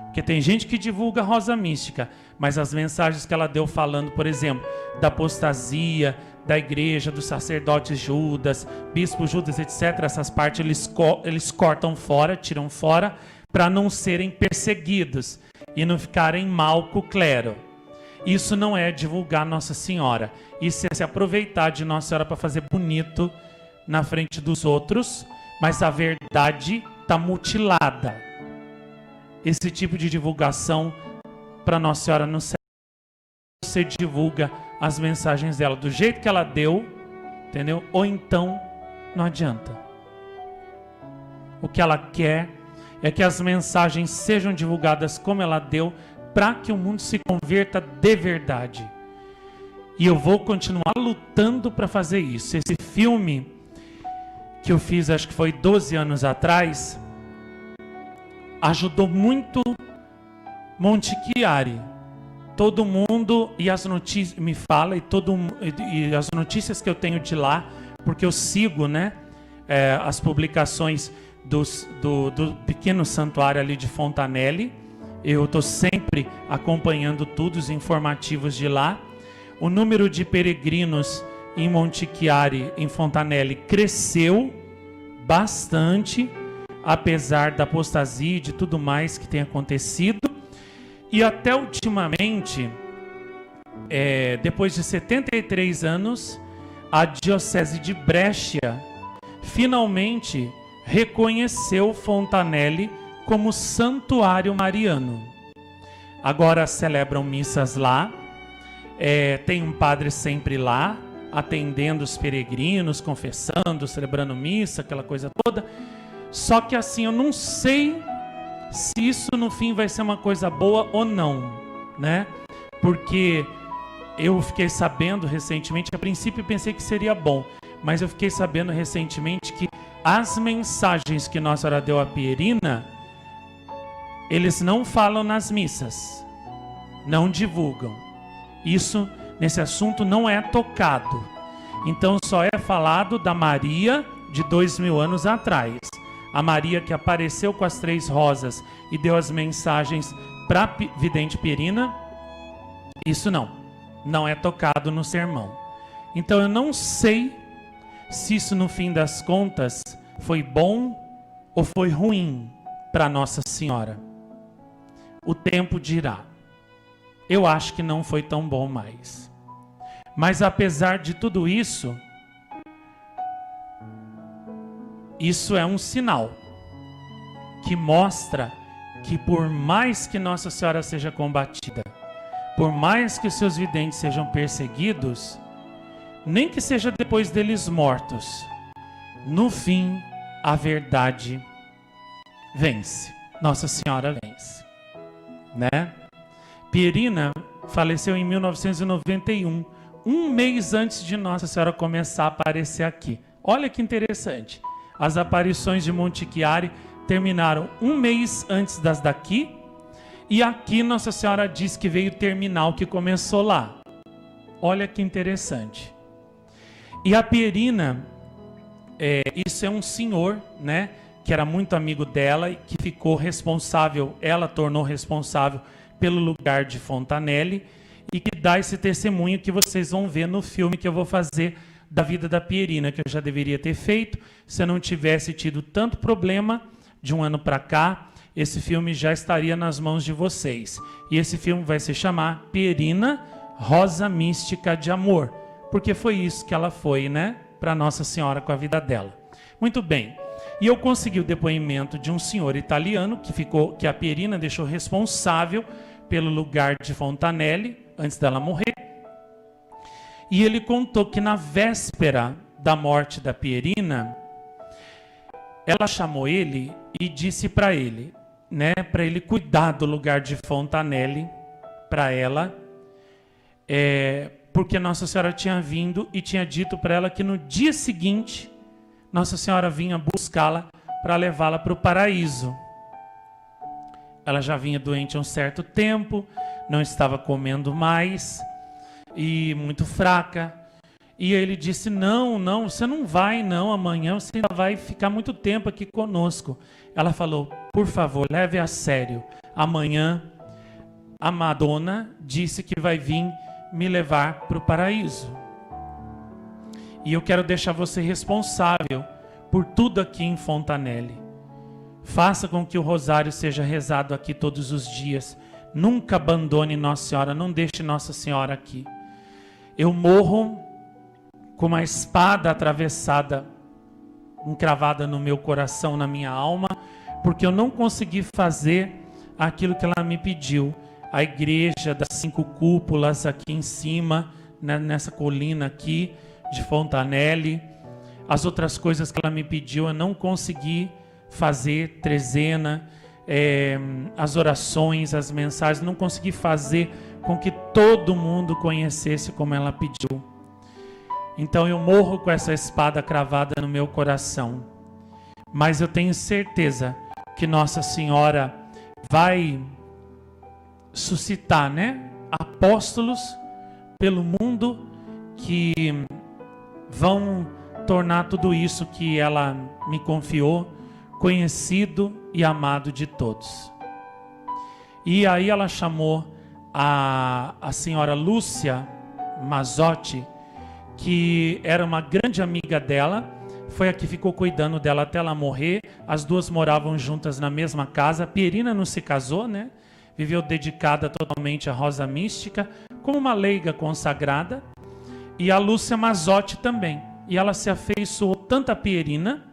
Porque tem gente que divulga Rosa Mística, mas as mensagens que ela deu falando, por exemplo, da apostasia, da igreja, dos sacerdotes Judas, bispo Judas, etc., essas partes eles cortam fora, tiram fora, para não serem perseguidos e não ficarem mal com o clero. Isso não é divulgar Nossa Senhora. Isso é se aproveitar de Nossa Senhora para fazer bonito na frente dos outros, mas a verdade está mutilada. Esse tipo de divulgação para Nossa Senhora não serve. Você divulga as mensagens dela do jeito que ela deu, entendeu? Ou então não adianta. O que ela quer é que as mensagens sejam divulgadas como ela deu, para que o mundo se converta de verdade. E eu vou continuar lutando para fazer isso. Esse filme que eu fiz, acho que foi 12 anos atrás, ajudou muito Monte Chiari. Todo mundo, e as notícias me fala, e as notícias que eu tenho de lá, porque eu sigo, né, as publicações do pequeno santuário ali de Fontanelle. Eu estou sempre acompanhando tudo, os informativos de lá. O número de peregrinos em Monte Chiari, em Fontanelle, cresceu bastante, apesar da apostasia e de tudo mais que tem acontecido. E até ultimamente, depois de 73 anos, a Diocese de Brescia finalmente reconheceu Fontanelle como santuário mariano. Agora celebram missas lá, tem um padre sempre lá, atendendo os peregrinos, confessando, celebrando missa, aquela coisa toda. Só que assim, eu não sei se isso no fim vai ser uma coisa boa ou não, né? Porque eu fiquei sabendo recentemente, a princípio pensei que seria bom, mas eu fiquei sabendo recentemente que as mensagens que Nossa Senhora deu a Pierina, eles não falam nas missas, não divulgam. Isso nesse assunto não é tocado. Então só é falado da Maria de 2000 anos atrás. A Maria que apareceu com as 3 rosas e deu as mensagens para a vidente Pierina, isso não é tocado no sermão. Então eu não sei se isso no fim das contas foi bom ou foi ruim para Nossa Senhora. O tempo dirá. Eu acho que não foi tão bom mais. Mas apesar de tudo isso, isso é um sinal que mostra que por mais que Nossa Senhora seja combatida, por mais que os seus videntes sejam perseguidos, nem que seja depois deles mortos, no fim a verdade vence. Nossa Senhora vence, né? Pierina faleceu em 1991, um mês antes de Nossa Senhora começar a aparecer aqui. Olha que interessante. As aparições de Monte Chiari terminaram um mês antes das daqui, e aqui Nossa Senhora diz que veio terminar o que começou lá. Olha que interessante. E a Pierina, isso é um senhor, né, que era muito amigo dela e que ficou responsável, ela tornou responsável pelo lugar de Fontanelle, e que dá esse testemunho que vocês vão ver no filme que eu vou fazer da vida da Pierina, que eu já deveria ter feito se eu não tivesse tido tanto problema. De um ano para cá, esse filme já estaria nas mãos de vocês. E esse filme vai se chamar Pierina, Rosa Mística de Amor, porque foi isso que ela foi, né, para Nossa Senhora com a vida dela. Muito bem. E eu consegui o depoimento de um senhor italiano que a Pierina deixou responsável pelo lugar de Fontanelle antes dela morrer. E ele contou que na véspera da morte da Pierina, ela chamou ele e disse para ele, né, para ele cuidar do lugar de Fontanelle para ela, porque Nossa Senhora tinha vindo e tinha dito para ela que no dia seguinte Nossa Senhora vinha buscá-la para levá-la para o paraíso. Ela já vinha doente há um certo tempo, não estava comendo mais e muito fraca. E ele disse, não, você não vai não, amanhã você ainda vai ficar muito tempo aqui conosco. Ela falou, por favor, leve a sério. Amanhã a Madonna disse que vai vir me levar para o paraíso. E eu quero deixar você responsável por tudo aqui em Fontanelle. Faça com que o rosário seja rezado aqui todos os dias. Nunca abandone Nossa Senhora, não deixe Nossa Senhora aqui. Eu morro com uma espada atravessada, encravada no meu coração, na minha alma, porque eu não consegui fazer aquilo que ela me pediu. A igreja das 5 cúpulas aqui em cima, né, nessa colina aqui de Fontanelle, as outras coisas que ela me pediu eu não consegui fazer, trezena, as orações, as mensagens, não consegui fazer com que todo mundo conhecesse como ela pediu. Então eu morro com essa espada cravada no meu coração. Mas eu tenho certeza que Nossa Senhora vai suscitar, né, apóstolos pelo mundo que vão tornar tudo isso que ela me confiou conhecido e amado de todos. E aí ela chamou a senhora Lúcia Mazzotti, que era uma grande amiga dela, foi a que ficou cuidando dela até ela morrer. As duas moravam juntas na mesma casa. A Pierina não se casou, né? Viveu dedicada totalmente à Rosa Mística, como uma leiga consagrada. E a Lúcia Mazzotti também. E ela se afeiçoou tanto a Pierina,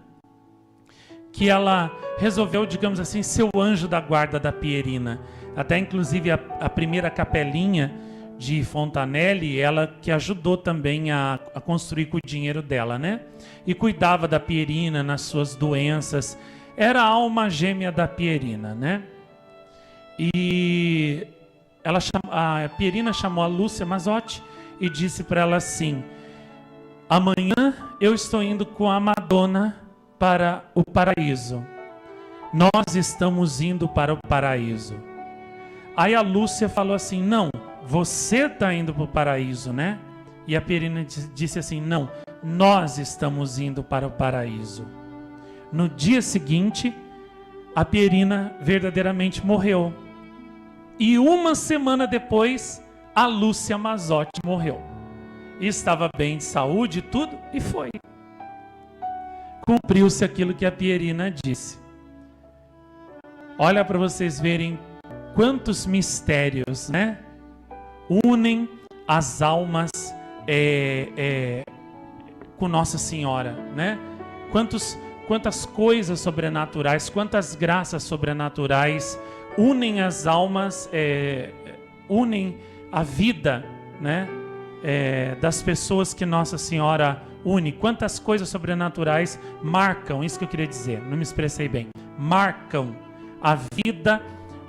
que ela resolveu, digamos assim, ser o anjo da guarda da Pierina. Até inclusive a primeira capelinha de Fontanelle, ela que ajudou também a construir com o dinheiro dela, né? E cuidava da Pierina nas suas doenças. Era a alma gêmea da Pierina, né? E a Pierina chamou a Lúcia Mazzotti e disse para ela assim: amanhã eu estou indo com a Madonna para o paraíso. Nós estamos indo para o paraíso. Aí a Lúcia falou assim: não, você está indo para o paraíso, né? E a Pierina disse assim: não, nós estamos indo para o paraíso. No dia seguinte, a Pierina verdadeiramente morreu. E uma semana depois, a Lúcia Mazotti morreu. E estava bem de saúde e tudo, e foi. Cumpriu-se aquilo que a Pierina disse. Olha para vocês verem quantos mistérios, né, unem as almas com Nossa Senhora, né? Quantas coisas sobrenaturais, quantas graças sobrenaturais unem as almas, unem a vida, né, das pessoas que Nossa Senhora une. Quantas coisas sobrenaturais marcam, isso que eu queria dizer, não me expressei bem, marcam a vida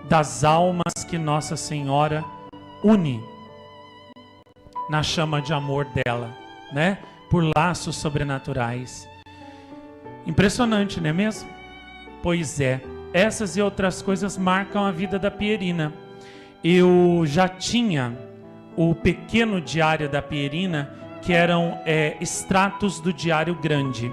das almas que Nossa Senhora une na chama de amor dela, né, por laços sobrenaturais. Impressionante, não é mesmo? Pois é, essas e outras coisas marcam a vida da Pierina. Eu já tinha o pequeno diário da Pierina, que eram extratos do diário grande,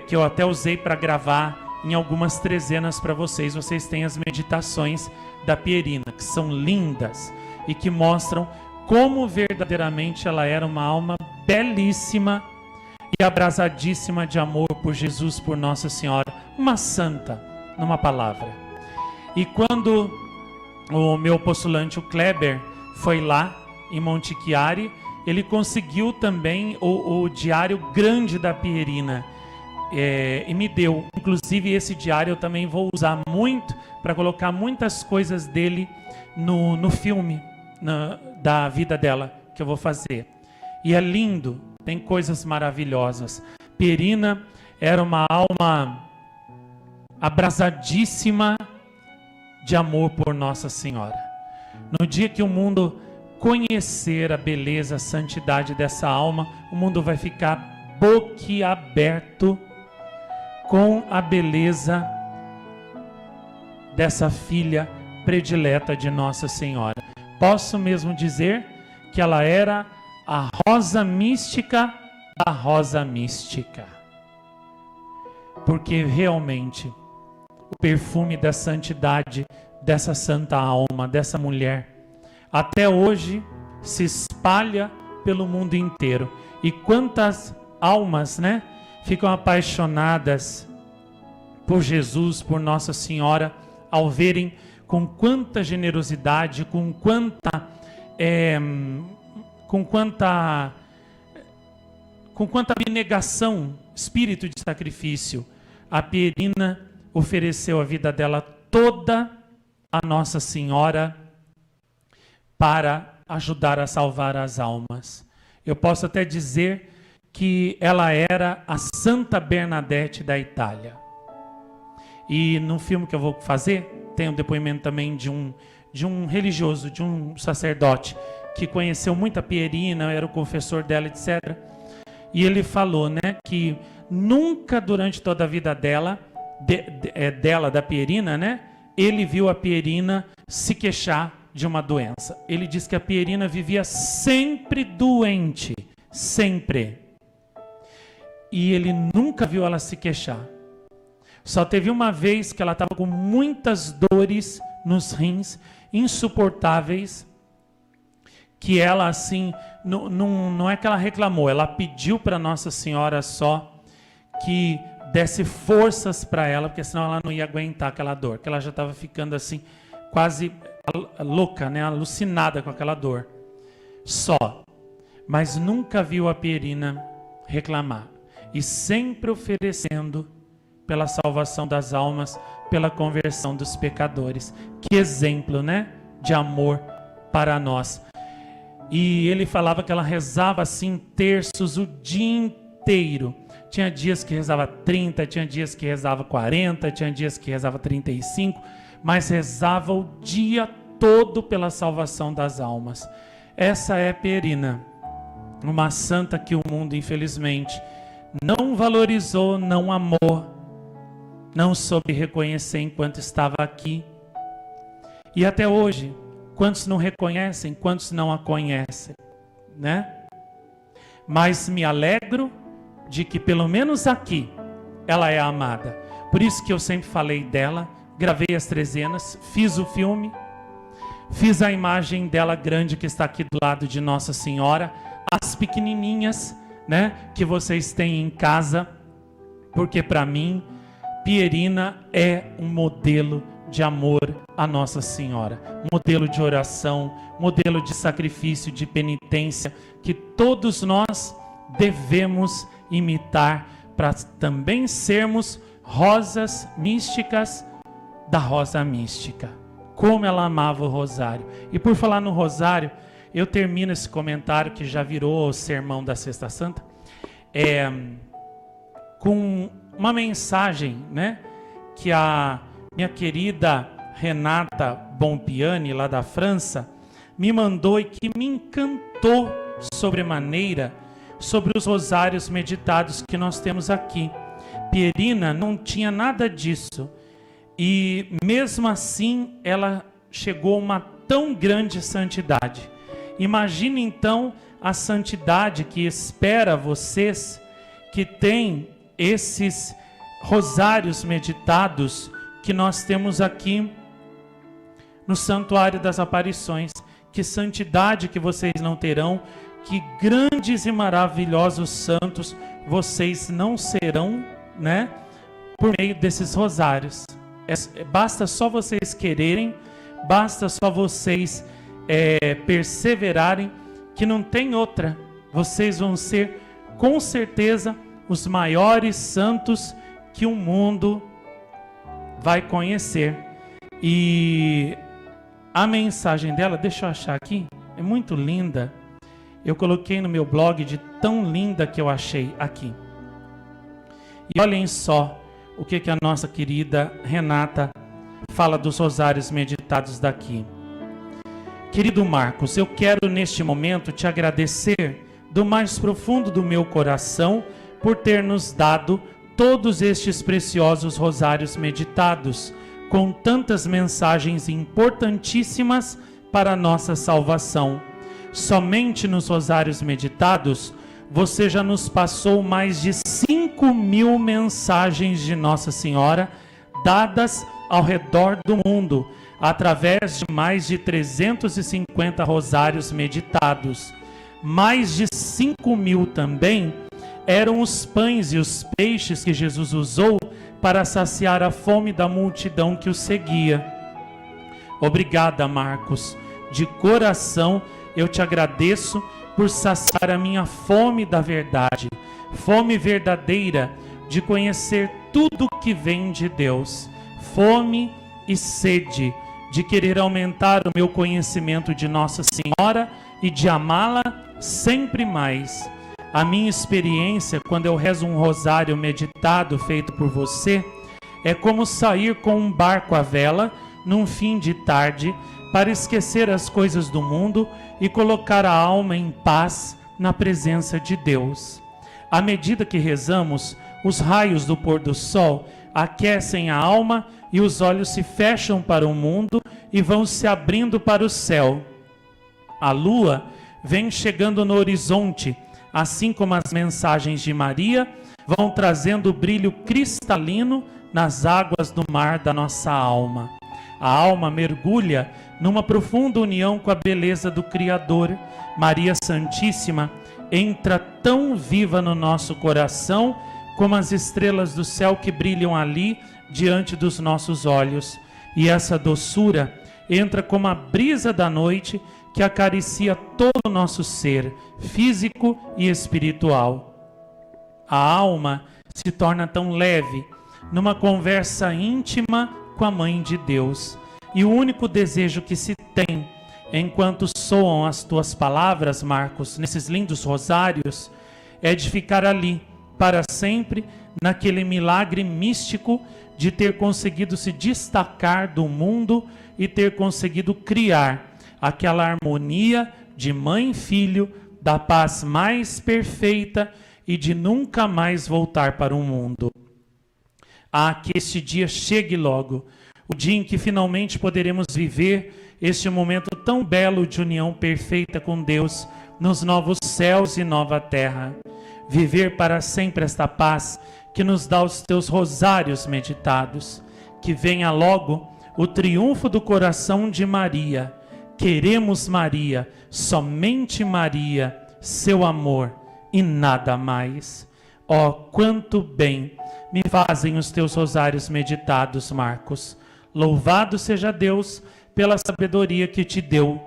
que eu até usei para gravar em algumas trezenas para vocês. Vocês têm as meditações da Pierina, que são lindas e que mostram como verdadeiramente ela era uma alma belíssima e abrasadíssima de amor por Jesus, por Nossa Senhora, uma santa, numa palavra. E quando o meu postulante, o Kleber, foi lá em Monte Chiari, ele conseguiu também o diário grande da Pierina, e me deu. Inclusive esse diário eu também vou usar muito para colocar muitas coisas dele no filme da vida dela que eu vou fazer. E é lindo, tem coisas maravilhosas. Pierina era uma alma abrasadíssima de amor por Nossa Senhora. No dia que o mundo conhecer a beleza, a santidade dessa alma, o mundo vai ficar boquiaberto com a beleza dessa filha predileta de Nossa Senhora. Posso mesmo dizer que ela era a rosa mística da rosa mística, porque realmente o perfume da santidade dessa santa alma, dessa mulher, até hoje se espalha pelo mundo inteiro. E quantas almas, né, ficam apaixonadas por Jesus, por Nossa Senhora, ao verem com quanta generosidade, com quanta abnegação, espírito de sacrifício, a Pierina ofereceu a vida dela toda a Nossa Senhora para ajudar a salvar as almas. Eu posso até dizer que ela era a Santa Bernadette da Itália. E no filme que eu vou fazer, tem um depoimento também de um religioso, de um sacerdote, que conheceu muito a Pierina, era o confessor dela, etc. E ele falou, né, que nunca durante toda a vida dela, da Pierina, né, ele viu a Pierina se queixar de uma doença. Ele diz que a Pierina vivia sempre doente, sempre. E ele nunca viu ela se queixar. Só teve uma vez que ela estava com muitas dores nos rins, insuportáveis, que ela assim, não é que ela reclamou, ela pediu para Nossa Senhora só que desse forças para ela, porque senão ela não ia aguentar aquela dor, que ela já estava ficando assim, quase louca, né, alucinada com aquela dor. Só. Mas nunca viu a Pierina reclamar. E sempre oferecendo pela salvação das almas, pela conversão dos pecadores. Que exemplo, né, de amor para nós. E ele falava que ela rezava assim terços o dia inteiro. Tinha dias que rezava 30, tinha dias que rezava 40, tinha dias que rezava 35, mas rezava o dia todo pela salvação das almas. Essa é Pierina, uma santa que o mundo, infelizmente, não valorizou, não amou, não soube reconhecer enquanto estava aqui. E até hoje, Quantos não reconhecem, quantos não a conhecem, né? Mas me alegro de que pelo menos aqui ela é amada. Por isso que eu sempre falei dela, gravei as trezenas, fiz o filme, fiz a imagem dela grande que está aqui do lado de Nossa Senhora, as pequenininhas, né, que vocês têm em casa, porque para mim Pierina é um modelo de amor a Nossa Senhora, modelo de oração, modelo de sacrifício, de penitência, que todos nós devemos imitar para também sermos rosas místicas da rosa mística. Como ela amava o rosário. E por falar no rosário, eu termino esse comentário que já virou o sermão da Sexta Santa, com uma mensagem, né, que a minha querida Renata Bompiani, lá da França, me mandou e que me encantou sobremaneira sobre os rosários meditados que nós temos aqui. Pierina não tinha nada disso. E mesmo assim, ela chegou a uma tão grande santidade. Imagine então a santidade que espera vocês que têm esses rosários meditados que nós temos aqui no Santuário das Aparições. Que santidade que vocês não terão, que grandes e maravilhosos santos vocês não serão, né, por meio desses rosários. Basta só vocês quererem, basta só vocês perseverarem, que não tem outra. Vocês vão ser, com certeza, os maiores santos que o mundo vai conhecer. E a mensagem dela, deixa eu achar aqui, é muito linda. Eu coloquei no meu blog de tão linda que eu achei aqui. E olhem só o que a nossa querida Renata fala dos rosários meditados daqui. Querido Marcos, eu quero neste momento te agradecer do mais profundo do meu coração por ter nos dado todos estes preciosos rosários meditados, com tantas mensagens importantíssimas para a nossa salvação. Somente nos rosários meditados, você já nos passou mais de 5.000 mensagens de Nossa Senhora, dadas ao redor do mundo, através de mais de 350 rosários meditados. Mais de 5.000 também eram os pães e os peixes que Jesus usou para saciar a fome da multidão que o seguia. Obrigada, Marcos. De coração, eu te agradeço por saciar a minha fome da verdade, fome verdadeira de conhecer tudo que vem de Deus, fome e sede de querer aumentar o meu conhecimento de Nossa Senhora e de amá-la sempre mais. A minha experiência quando eu rezo um rosário meditado feito por você é como sair com um barco à vela num fim de tarde para esquecer as coisas do mundo e colocar a alma em paz na presença de Deus. À medida que rezamos, os raios do pôr do sol aquecem a alma e os olhos se fecham para o mundo e vão se abrindo para o céu. A lua vem chegando no horizonte, assim como as mensagens de Maria vão trazendo brilho cristalino nas águas do mar da nossa alma. A alma mergulha numa profunda união com a beleza do Criador. Maria Santíssima entra tão viva no nosso coração como as estrelas do céu que brilham ali diante dos nossos olhos. E essa doçura entra como a brisa da noite que acaricia todo o nosso ser, físico e espiritual. A alma se torna tão leve numa conversa íntima com a Mãe de Deus. E o único desejo que se tem, enquanto soam as tuas palavras, Marcos, nesses lindos rosários, é de ficar ali, para sempre, naquele milagre místico de ter conseguido se destacar do mundo e ter conseguido criar aquela harmonia de mãe e filho, da paz mais perfeita e de nunca mais voltar para o mundo. Que este dia chegue logo, o dia em que finalmente poderemos viver este momento tão belo de união perfeita com Deus nos novos céus e nova terra. Viver para sempre esta paz que nos dá os teus rosários meditados. Que venha logo o triunfo do coração de Maria. Queremos Maria, somente Maria, seu amor e nada mais. Oh, quanto bem me fazem os teus rosários meditados, Marcos. Louvado seja Deus pela sabedoria que te deu.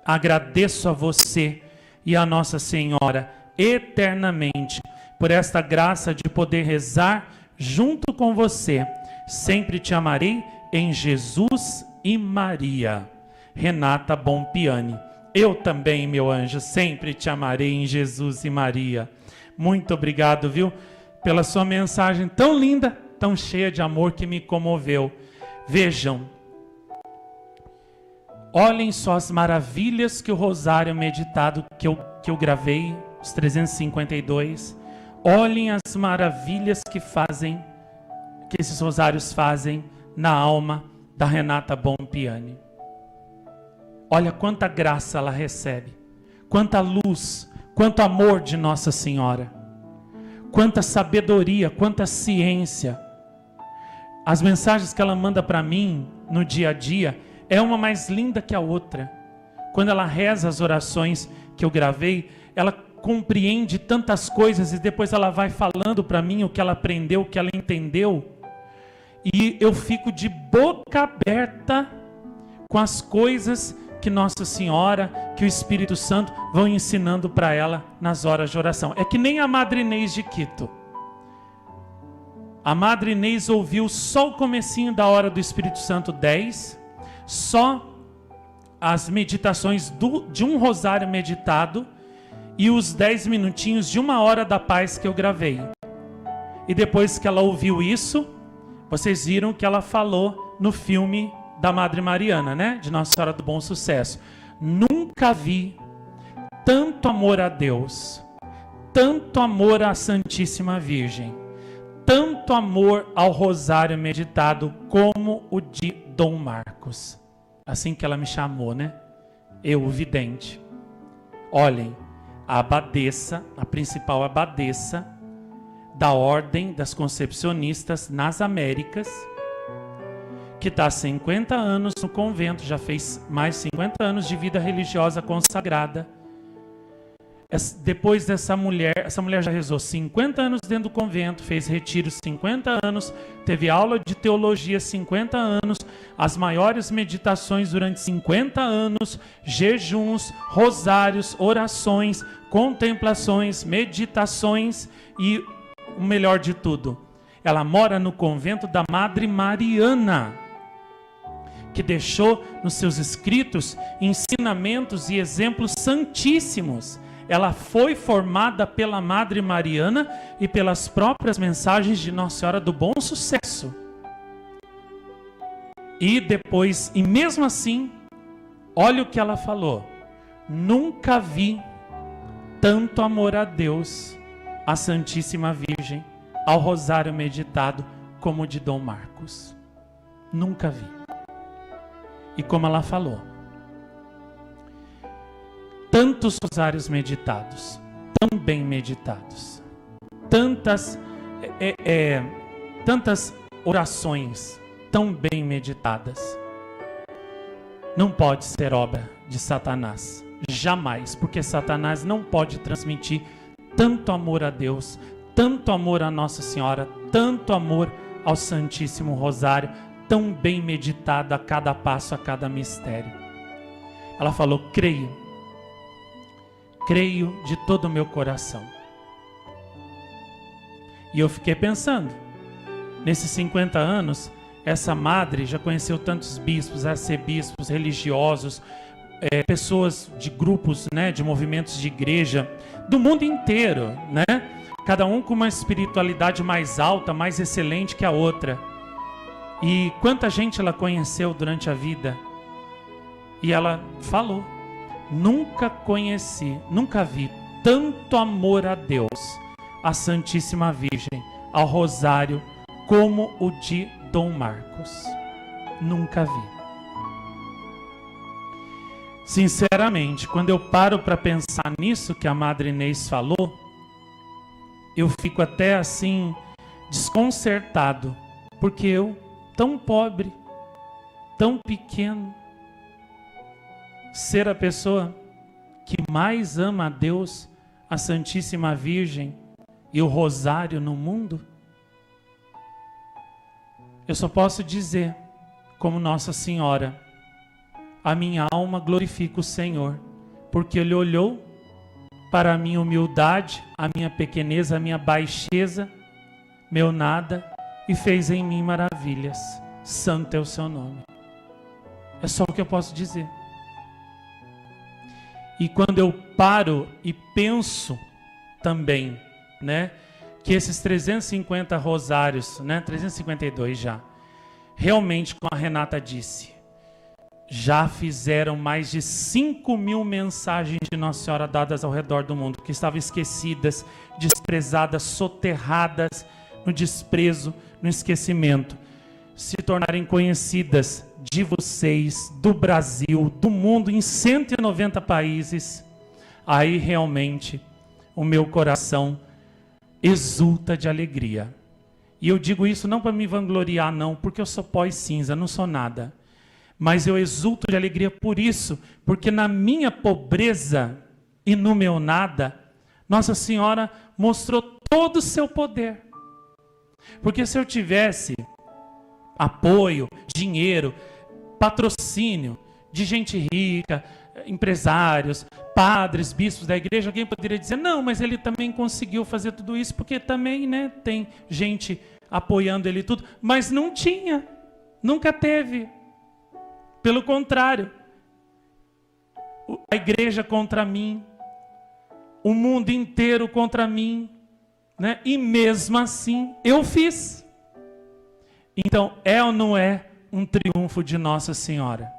Agradeço a você e a Nossa Senhora eternamente por esta graça de poder rezar junto com você. Sempre te amarei em Jesus e Maria. Renata Bompiani. Eu também, meu anjo, sempre te amarei em Jesus e Maria. Muito obrigado, viu, pela sua mensagem tão linda, tão cheia de amor que me comoveu. Vejam, olhem só as maravilhas que o rosário meditado que eu gravei, os 352. Olhem as maravilhas que esses rosários fazem na alma da Renata Bompiani. Olha quanta graça ela recebe, quanta luz, quanto amor de Nossa Senhora, quanta sabedoria, quanta ciência. As mensagens que ela manda para mim no dia a dia é uma mais linda que a outra. Quando ela reza as orações que eu gravei, ela compreende tantas coisas e depois ela vai falando para mim o que ela aprendeu, o que ela entendeu. E eu fico de boca aberta com as coisas que Nossa Senhora, que o Espírito Santo vão ensinando para ela nas horas de oração. É que nem a Madre Inês de Quito. A Madre Inês ouviu só o comecinho da hora do Espírito Santo 10, só as meditações de um rosário meditado e os 10 minutinhos de 1 hora da paz que eu gravei. E depois que ela ouviu isso, vocês viram que ela falou no filme da Madre Mariana, né? De Nossa Senhora do Bom Sucesso. Nunca vi tanto amor a Deus, tanto amor à Santíssima Virgem, tanto amor ao rosário meditado como o de Dom Marcos. Assim que ela me chamou, né? Eu, o vidente. Olhem, a abadesa, a principal abadesa da Ordem das Concepcionistas nas Américas, que está há 50 anos no convento, já fez mais de 50 anos de vida religiosa consagrada. Depois essa mulher já rezou 50 anos dentro do convento, fez retiro 50 anos, teve aula de teologia 50 anos, as maiores meditações durante 50 anos, jejuns, rosários, orações, contemplações, meditações e o melhor de tudo, ela mora no convento da Madre Mariana, que deixou nos seus escritos ensinamentos e exemplos santíssimos. Ela foi formada pela Madre Mariana e pelas próprias mensagens de Nossa Senhora do Bom Sucesso. E depois, e mesmo assim, olha o que ela falou: nunca vi tanto amor a Deus, à Santíssima Virgem, ao rosário meditado como o de Dom Marcos. Nunca vi. E como ela falou, tantos rosários meditados, tão bem meditados, tantas orações tão bem meditadas, não pode ser obra de Satanás, jamais, porque Satanás não pode transmitir tanto amor a Deus, tanto amor a Nossa Senhora, tanto amor ao Santíssimo Rosário, tão bem meditado a cada passo, a cada mistério. Ela falou: creio de todo o meu coração. E eu fiquei pensando, nesses 50 anos, essa madre já conheceu tantos bispos, arcebispos, religiosos, pessoas de grupos, né, de movimentos de igreja, do mundo inteiro, né? Cada um com uma espiritualidade mais alta, mais excelente que a outra. E quanta gente ela conheceu durante a vida. E ela falou: nunca conheci, nunca vi tanto amor a Deus, à Santíssima Virgem, ao Rosário, como o de Dom Marcos. Nunca vi. Sinceramente, quando eu paro para pensar nisso que a Madre Inês falou, eu fico até assim desconcertado, porque eu, tão pobre, tão pequeno, ser a pessoa que mais ama a Deus, a Santíssima Virgem e o Rosário no mundo, eu só posso dizer, como Nossa Senhora, a minha alma glorifica o Senhor, porque Ele olhou para a minha humildade, a minha pequeneza, a minha baixeza, meu nada, e fez em mim maravilhas. Santo é o seu nome. É só o que eu posso dizer. E quando eu paro e penso também, né, que esses 350 rosários, né, 352 já, realmente, como a Renata disse, já fizeram mais de 5.000 mensagens de Nossa Senhora dadas ao redor do mundo, que estavam esquecidas, desprezadas, soterradas no desprezo, no esquecimento, se tornarem conhecidas de vocês, do Brasil, do mundo, em 190 países. Aí realmente o meu coração exulta de alegria. E eu digo isso não para me vangloriar, não, porque eu sou pó e cinza, não sou nada. Mas eu exulto de alegria por isso, porque na minha pobreza e no meu nada, Nossa Senhora mostrou todo o seu poder. Porque se eu tivesse apoio, dinheiro, patrocínio de gente rica, empresários, padres, bispos da igreja, alguém poderia dizer, não, mas ele também conseguiu fazer tudo isso, porque também, né, tem gente apoiando ele e tudo, mas não tinha, nunca teve. Pelo contrário, a igreja contra mim, o mundo inteiro contra mim, né? E mesmo assim eu fiz. Então é ou não é um triunfo de Nossa Senhora?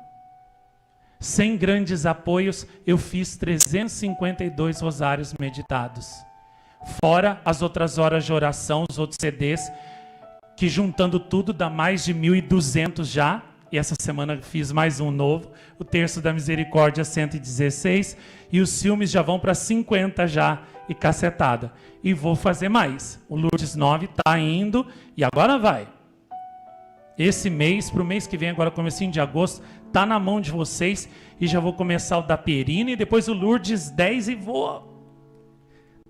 Sem grandes apoios, eu fiz 352 rosários meditados. Fora as outras horas de oração, os outros CDs, que juntando tudo dá mais de 1.200 já. E essa semana fiz mais um novo, o Terço da Misericórdia 116, e os filmes já vão para 50 já, e cacetada. E vou fazer mais. O Lourdes 9 está indo, e agora vai. Esse mês, para o mês que vem, agora comecinho de agosto, está na mão de vocês, e já vou começar o da Perina, e depois o Lourdes 10, e vou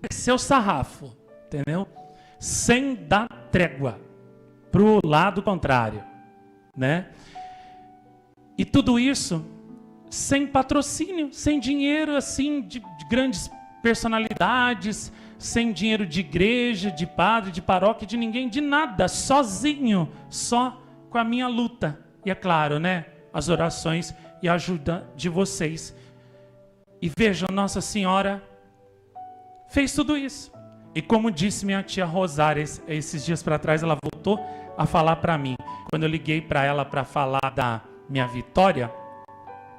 descer o sarrafo, entendeu? Sem dar trégua, para o lado contrário, né? E tudo isso sem patrocínio, sem dinheiro assim de grandes personalidades, sem dinheiro de igreja, de padre, de paróquia, de ninguém, de nada, sozinho, só com a minha luta. E é claro, né, as orações e a ajuda de vocês. E vejam, Nossa Senhora fez tudo isso. E como disse minha tia Rosária, esses dias para trás, ela voltou a falar para mim. Quando eu liguei para ela para falar da minha vitória,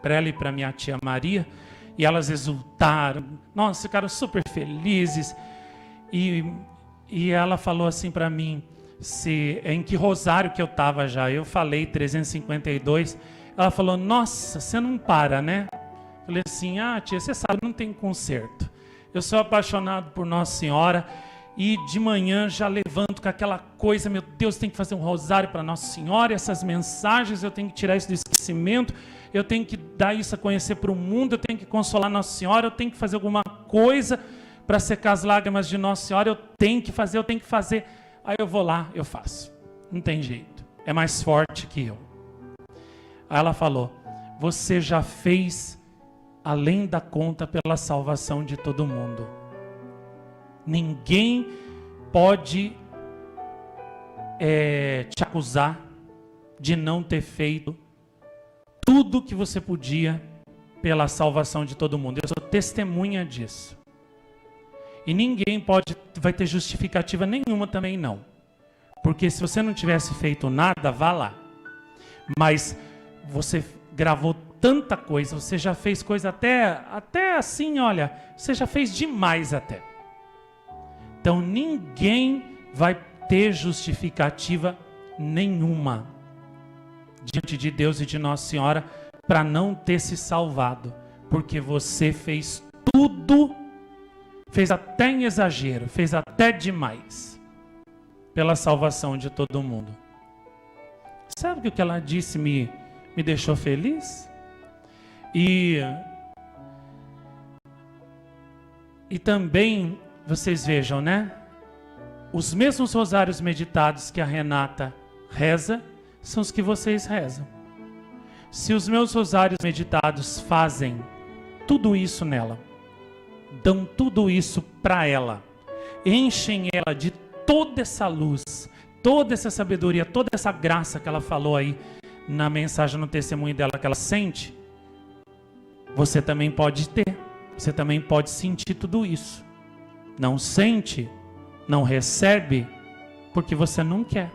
para ela e para minha tia Maria, e elas exultaram, nossa, ficaram super felizes, e ela falou assim para mim, em que rosário que eu estava já, eu falei 352, ela falou, nossa, você não para, né? Eu falei assim, tia, você sabe, não tem conserto, eu sou apaixonado por Nossa Senhora, e de manhã já levanto com aquela coisa, meu Deus, tem que fazer um rosário para Nossa Senhora, essas mensagens, eu tenho que tirar isso do esquecimento, eu tenho que dar isso a conhecer para o mundo, eu tenho que consolar Nossa Senhora, eu tenho que fazer alguma coisa para secar as lágrimas de Nossa Senhora, eu tenho que fazer. Aí eu vou lá, eu faço. Não tem jeito, é mais forte que eu. Aí ela falou, você já fez além da conta pela salvação de todo mundo. Ninguém pode te acusar de não ter feito tudo que você podia pela salvação de todo mundo. Eu sou testemunha disso. E ninguém vai ter justificativa nenhuma também não. Porque se você não tivesse feito nada, vá lá. Mas você gravou tanta coisa, você já fez coisa até assim, olha, você já fez demais até. Então ninguém vai ter justificativa nenhuma diante de Deus e de Nossa Senhora para não ter se salvado. porque você fez tudo, fez até em exagero, fez até demais, pela salvação de todo mundo. Sabe o que ela disse me deixou feliz? E também, vocês vejam, né? Os mesmos rosários meditados que a Renata reza, são os que vocês rezam. Se os meus rosários meditados fazem tudo isso nela, dão tudo isso para ela, enchem ela de toda essa luz, toda essa sabedoria, toda essa graça que ela falou aí na mensagem, no testemunho dela que ela sente, você também pode ter, você também pode sentir tudo isso. Não sente, não recebe, porque você não quer.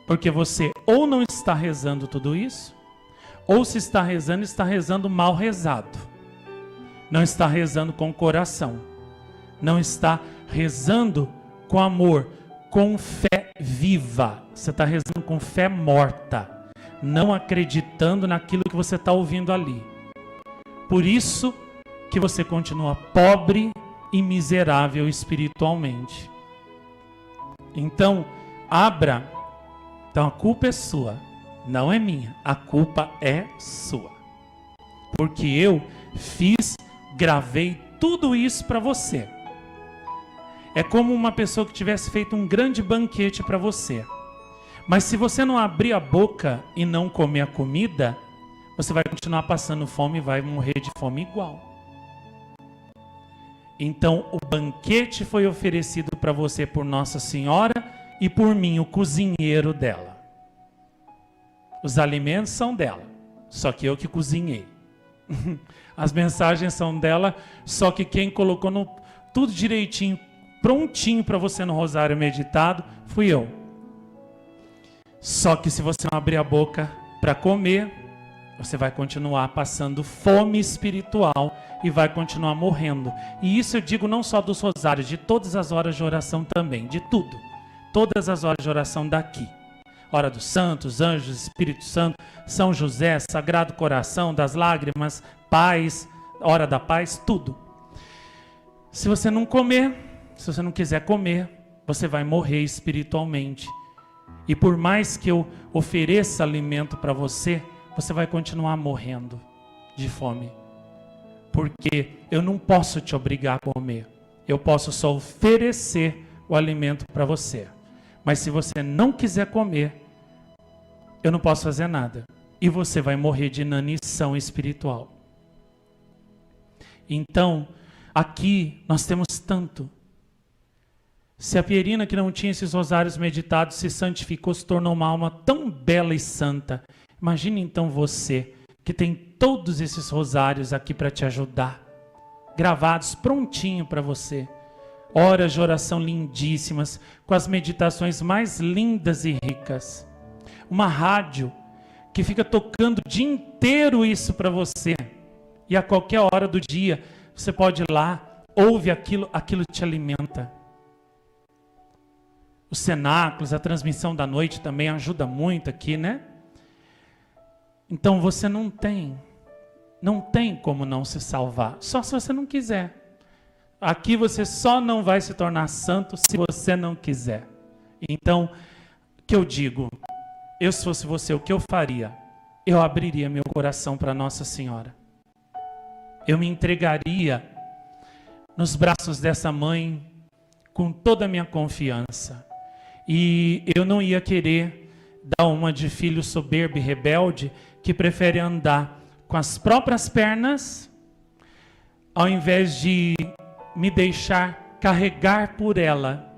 Porque você ou não está rezando tudo isso, ou se está rezando mal rezado. Não está rezando com o coração. Não está rezando com amor, com fé viva. Você está rezando com fé morta, não acreditando naquilo que você está ouvindo ali. Por isso que você continua pobre e miserável espiritualmente. Então, abra. Então a culpa é sua, não é minha. A culpa é sua. Porque eu gravei tudo isso para você. É como uma pessoa que tivesse feito um grande banquete para você. Mas se você não abrir a boca e não comer a comida, você vai continuar passando fome e vai morrer de fome igual. Então o banquete foi oferecido para você por Nossa Senhora e por mim, o cozinheiro dela. Os alimentos são dela, só que eu que cozinhei. As mensagens são dela, só que quem colocou tudo direitinho, prontinho para você no rosário meditado, fui eu. Só que se você não abrir a boca para comer, você vai continuar passando fome espiritual e vai continuar morrendo. E isso eu digo não só dos rosários, de todas as horas de oração também, de tudo. Todas as horas de oração daqui. Hora dos santos, anjos, Espírito Santo, São José, Sagrado Coração, das lágrimas, paz, hora da paz, tudo. Se você não comer, se você não quiser comer, você vai morrer espiritualmente. E por mais que eu ofereça alimento para você, você vai continuar morrendo de fome. Porque eu não posso te obrigar a comer. Eu posso só oferecer o alimento para você. Mas se você não quiser comer, eu não posso fazer nada. E você vai morrer de inanição espiritual. Então, aqui nós temos tanto. Se a Pierina, que não tinha esses rosários meditados, se santificou, se tornou uma alma tão bela e santa. Imagine então você, que tem todos esses rosários aqui para te ajudar. Gravados, prontinho para você. Horas de oração lindíssimas, com as meditações mais lindas e ricas. Uma rádio que fica tocando o dia inteiro isso para você. E a qualquer hora do dia, você pode ir lá, ouve aquilo te alimenta. Os cenáculos, a transmissão da noite também ajuda muito aqui, né? Então você não tem como não se salvar, só se você não quiser. Aqui você só não vai se tornar santo se você não quiser. Então, o que eu digo? Eu, se fosse você, o que eu faria? Eu abriria meu coração para Nossa Senhora. Eu me entregaria nos braços dessa mãe com toda a minha confiança. E eu não ia querer dar uma de filho soberbo e rebelde que prefere andar com as próprias pernas ao invés de me deixar carregar por ela.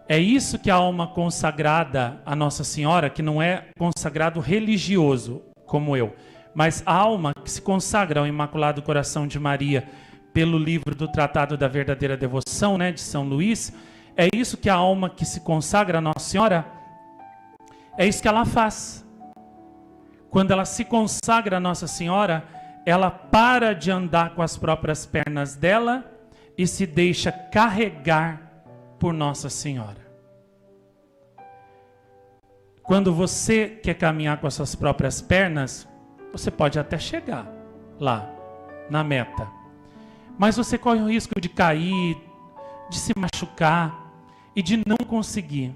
É isso que a alma consagrada a Nossa Senhora, que não é consagrado religioso como eu, mas a alma que se consagra ao Imaculado Coração de Maria pelo livro do Tratado da Verdadeira Devoção, né, de São Luís, é isso que a alma que se consagra a Nossa Senhora, é isso que ela faz. Quando ela se consagra a Nossa Senhora, ela para de andar com as próprias pernas dela e se deixa carregar por Nossa Senhora. Quando você quer caminhar com as suas próprias pernas, Você pode até chegar lá, na meta. Mas você corre o risco de cair, de se machucar e de não conseguir.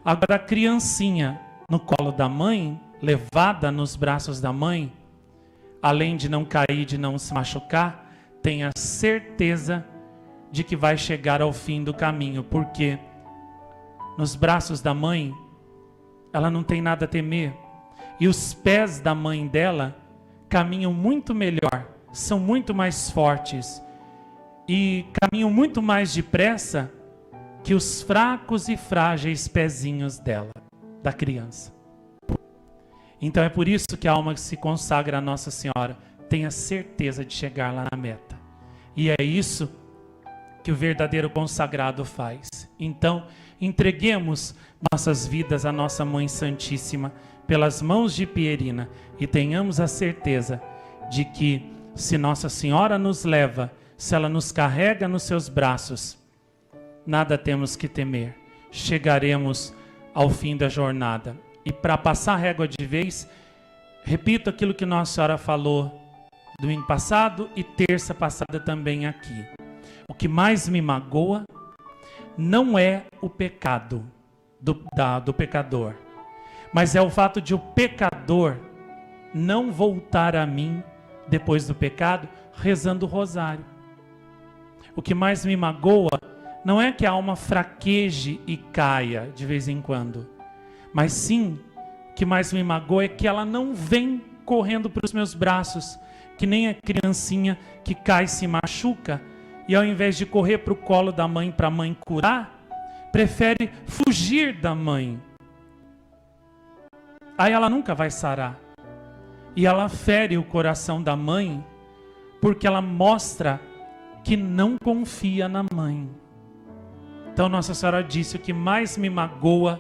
Agora, a criancinha no colo da mãe, levada nos braços da mãe, além de não cair, de não se machucar, tenha certeza de que vai chegar ao fim do caminho, porque nos braços da mãe, ela não tem nada a temer. E os pés da mãe dela caminham muito melhor, são muito mais fortes e caminham muito mais depressa que os fracos e frágeis pezinhos dela, da criança. Então é por isso que a alma que se consagra a Nossa Senhora tem a certeza de chegar lá na meta. E é isso que o verdadeiro consagrado faz. Então, entreguemos nossas vidas à nossa Mãe Santíssima pelas mãos de Pierina e tenhamos a certeza de que se Nossa Senhora nos leva, se ela nos carrega nos seus braços, nada temos que temer. Chegaremos ao fim da jornada. E para passar a régua de vez, repito aquilo que Nossa Senhora falou domingo passado e terça passada também aqui. O que mais me magoa não é o pecado do pecador, mas é o fato de o pecador não voltar a mim depois do pecado rezando o rosário. O que mais me magoa não é que a alma fraqueje e caia de vez em quando, mas sim, o que mais me magoa é que ela não vem correndo para os meus braços, que nem a criancinha que cai e se machuca, e ao invés de correr para o colo da mãe para a mãe curar, prefere fugir da mãe. Aí ela nunca vai sarar. E ela fere o coração da mãe, porque ela mostra que não confia na mãe. Então Nossa Senhora disse: o que mais me magoa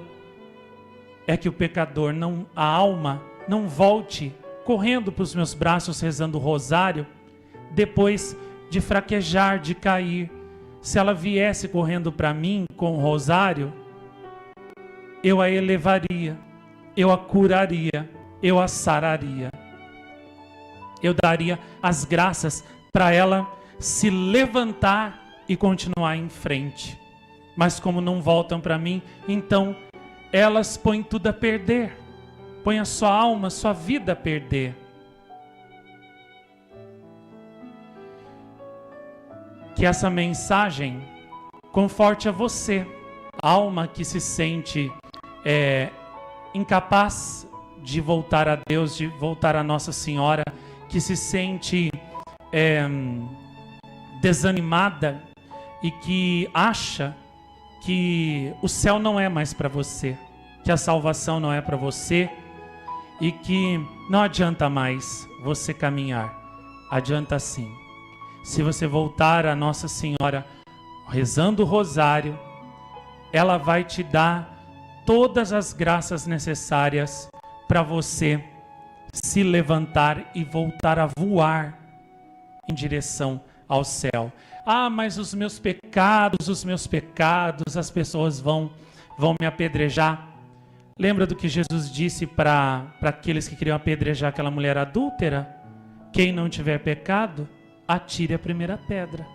é que o pecador, a alma, não volte correndo para os meus braços rezando o rosário, depois de fraquejar, de cair. Se ela viesse correndo para mim com o rosário, eu a elevaria, eu a curaria, eu a sararia. Eu daria as graças para ela se levantar e continuar em frente. Mas como não voltam para mim, então elas põem tudo a perder. Põem a sua alma, a sua vida a perder. Que essa mensagem conforte a você, alma que se sente incapaz de voltar a Deus, de voltar a Nossa Senhora, que se sente desanimada e que acha que o céu não é mais para você, que a salvação não é para você e que não adianta mais você caminhar. Adianta sim. Se você voltar a Nossa Senhora rezando o rosário, ela vai te dar todas as graças necessárias para você se levantar e voltar a voar em direção ao céu. Ah, mas os meus pecados, as pessoas vão me apedrejar. Lembra do que Jesus disse para aqueles que queriam apedrejar aquela mulher adúltera? Quem não tiver pecado, atire a primeira pedra.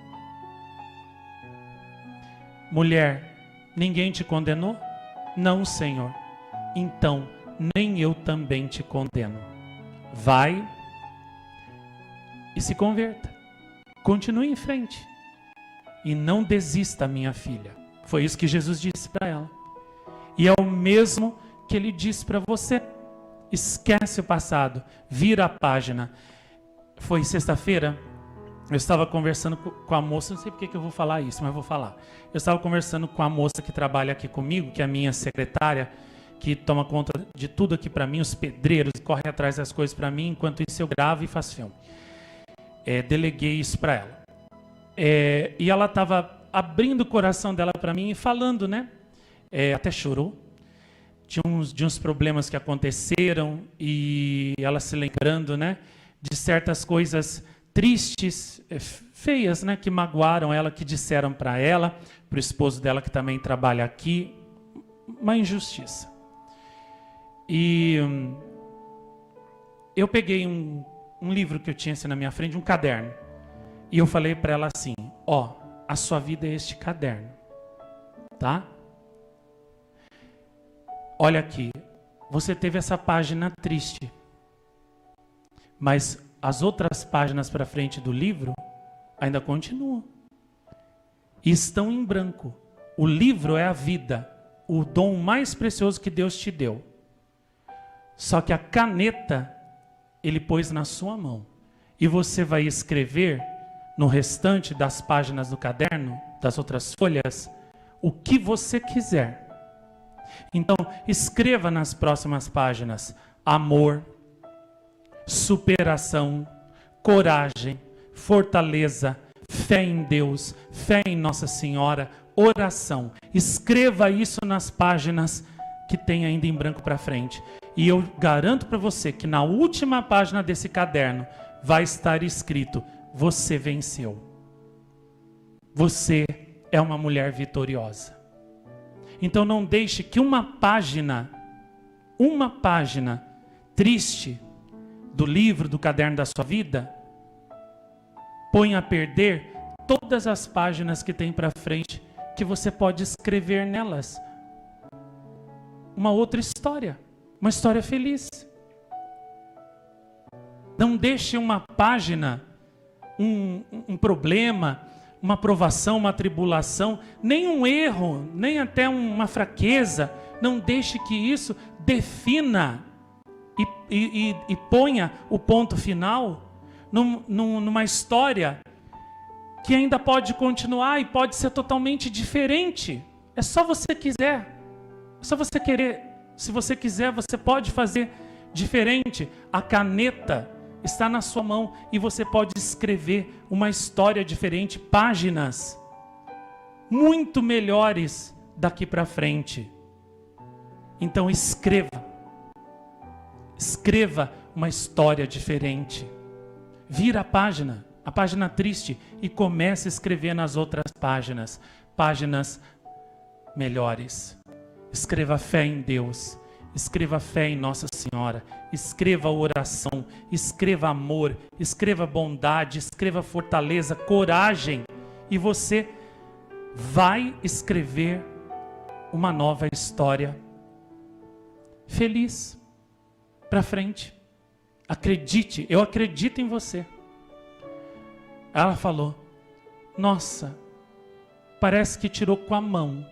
Mulher, ninguém te condenou? Não, Senhor. Então, nem eu também te condeno. Vai e se converta. Continue em frente. E não desista, minha filha. Foi isso que Jesus disse para ela. E é o mesmo que ele disse para você. Esquece o passado. Vira a página. Foi sexta-feira. Eu estava conversando com a moça, não sei porque que eu vou falar isso, mas vou falar. Eu estava conversando com a moça que trabalha aqui comigo, que é a minha secretária, que toma conta de tudo aqui para mim, os pedreiros, corre atrás das coisas para mim, enquanto isso eu gravo e faço filme. Deleguei isso para ela. E ela estava abrindo o coração dela para mim e falando, né? Até chorou. De uns problemas que aconteceram e ela se lembrando, né? De certas coisas tristes, feias, né, que magoaram ela, que disseram para ela, para o esposo dela que também trabalha aqui, uma injustiça. E eu peguei um livro que eu tinha assim na minha frente, um caderno. E eu falei para ela assim, ó, a sua vida é este caderno, tá? Olha aqui, você teve essa página triste, mas as outras páginas para frente do livro ainda continuam. E estão em branco. O livro é a vida, o dom mais precioso que Deus te deu. Só que a caneta, Ele pôs na sua mão. E você vai escrever no restante das páginas do caderno, das outras folhas, o que você quiser. Então, escreva nas próximas páginas: amor, superação, coragem, fortaleza, fé em Deus, fé em Nossa Senhora, oração. Escreva isso nas páginas que tem ainda em branco para frente. E eu garanto para você que na última página desse caderno vai estar escrito: você venceu. Você é uma mulher vitoriosa. Então não deixe que uma página triste do livro, do caderno da sua vida, ponha a perder todas as páginas que tem para frente, que você pode escrever nelas uma outra história, uma história feliz. Não deixe uma página, um problema, uma provação, uma tribulação, nem um erro, nem até uma fraqueza, não deixe que isso defina e ponha o ponto final numa história que ainda pode continuar e pode ser totalmente diferente. É só você quiser, é só você querer. Se você quiser, você pode fazer diferente. A caneta está na sua mão e você pode escrever uma história diferente, páginas muito melhores daqui para frente. Então escreva uma história diferente. Vira a página triste, e comece a escrever nas outras páginas melhores. Escreva fé em Deus, escreva fé em Nossa Senhora, escreva oração, escreva amor, escreva bondade, escreva fortaleza, coragem, e você vai escrever uma nova história feliz para frente. Acredite, eu acredito em você. Ela falou: nossa, parece que tirou com a mão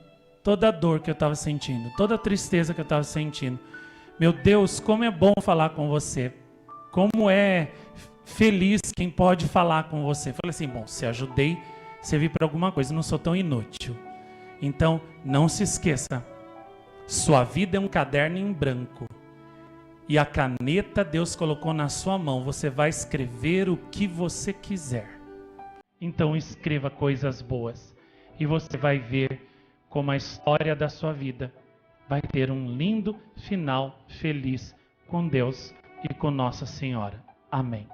toda a dor que eu estava sentindo, toda a tristeza que eu estava sentindo. Meu Deus, como é bom falar com você. Como é feliz quem pode falar com você. Falei assim, bom, se ajudei, servi para alguma coisa, não sou tão inútil. Então, não se esqueça, sua vida é um caderno em branco. E a caneta Deus colocou na sua mão. Você vai escrever o que você quiser. Então escreva coisas boas. E você vai ver como a história da sua vida vai ter um lindo final feliz com Deus e com Nossa Senhora. Amém.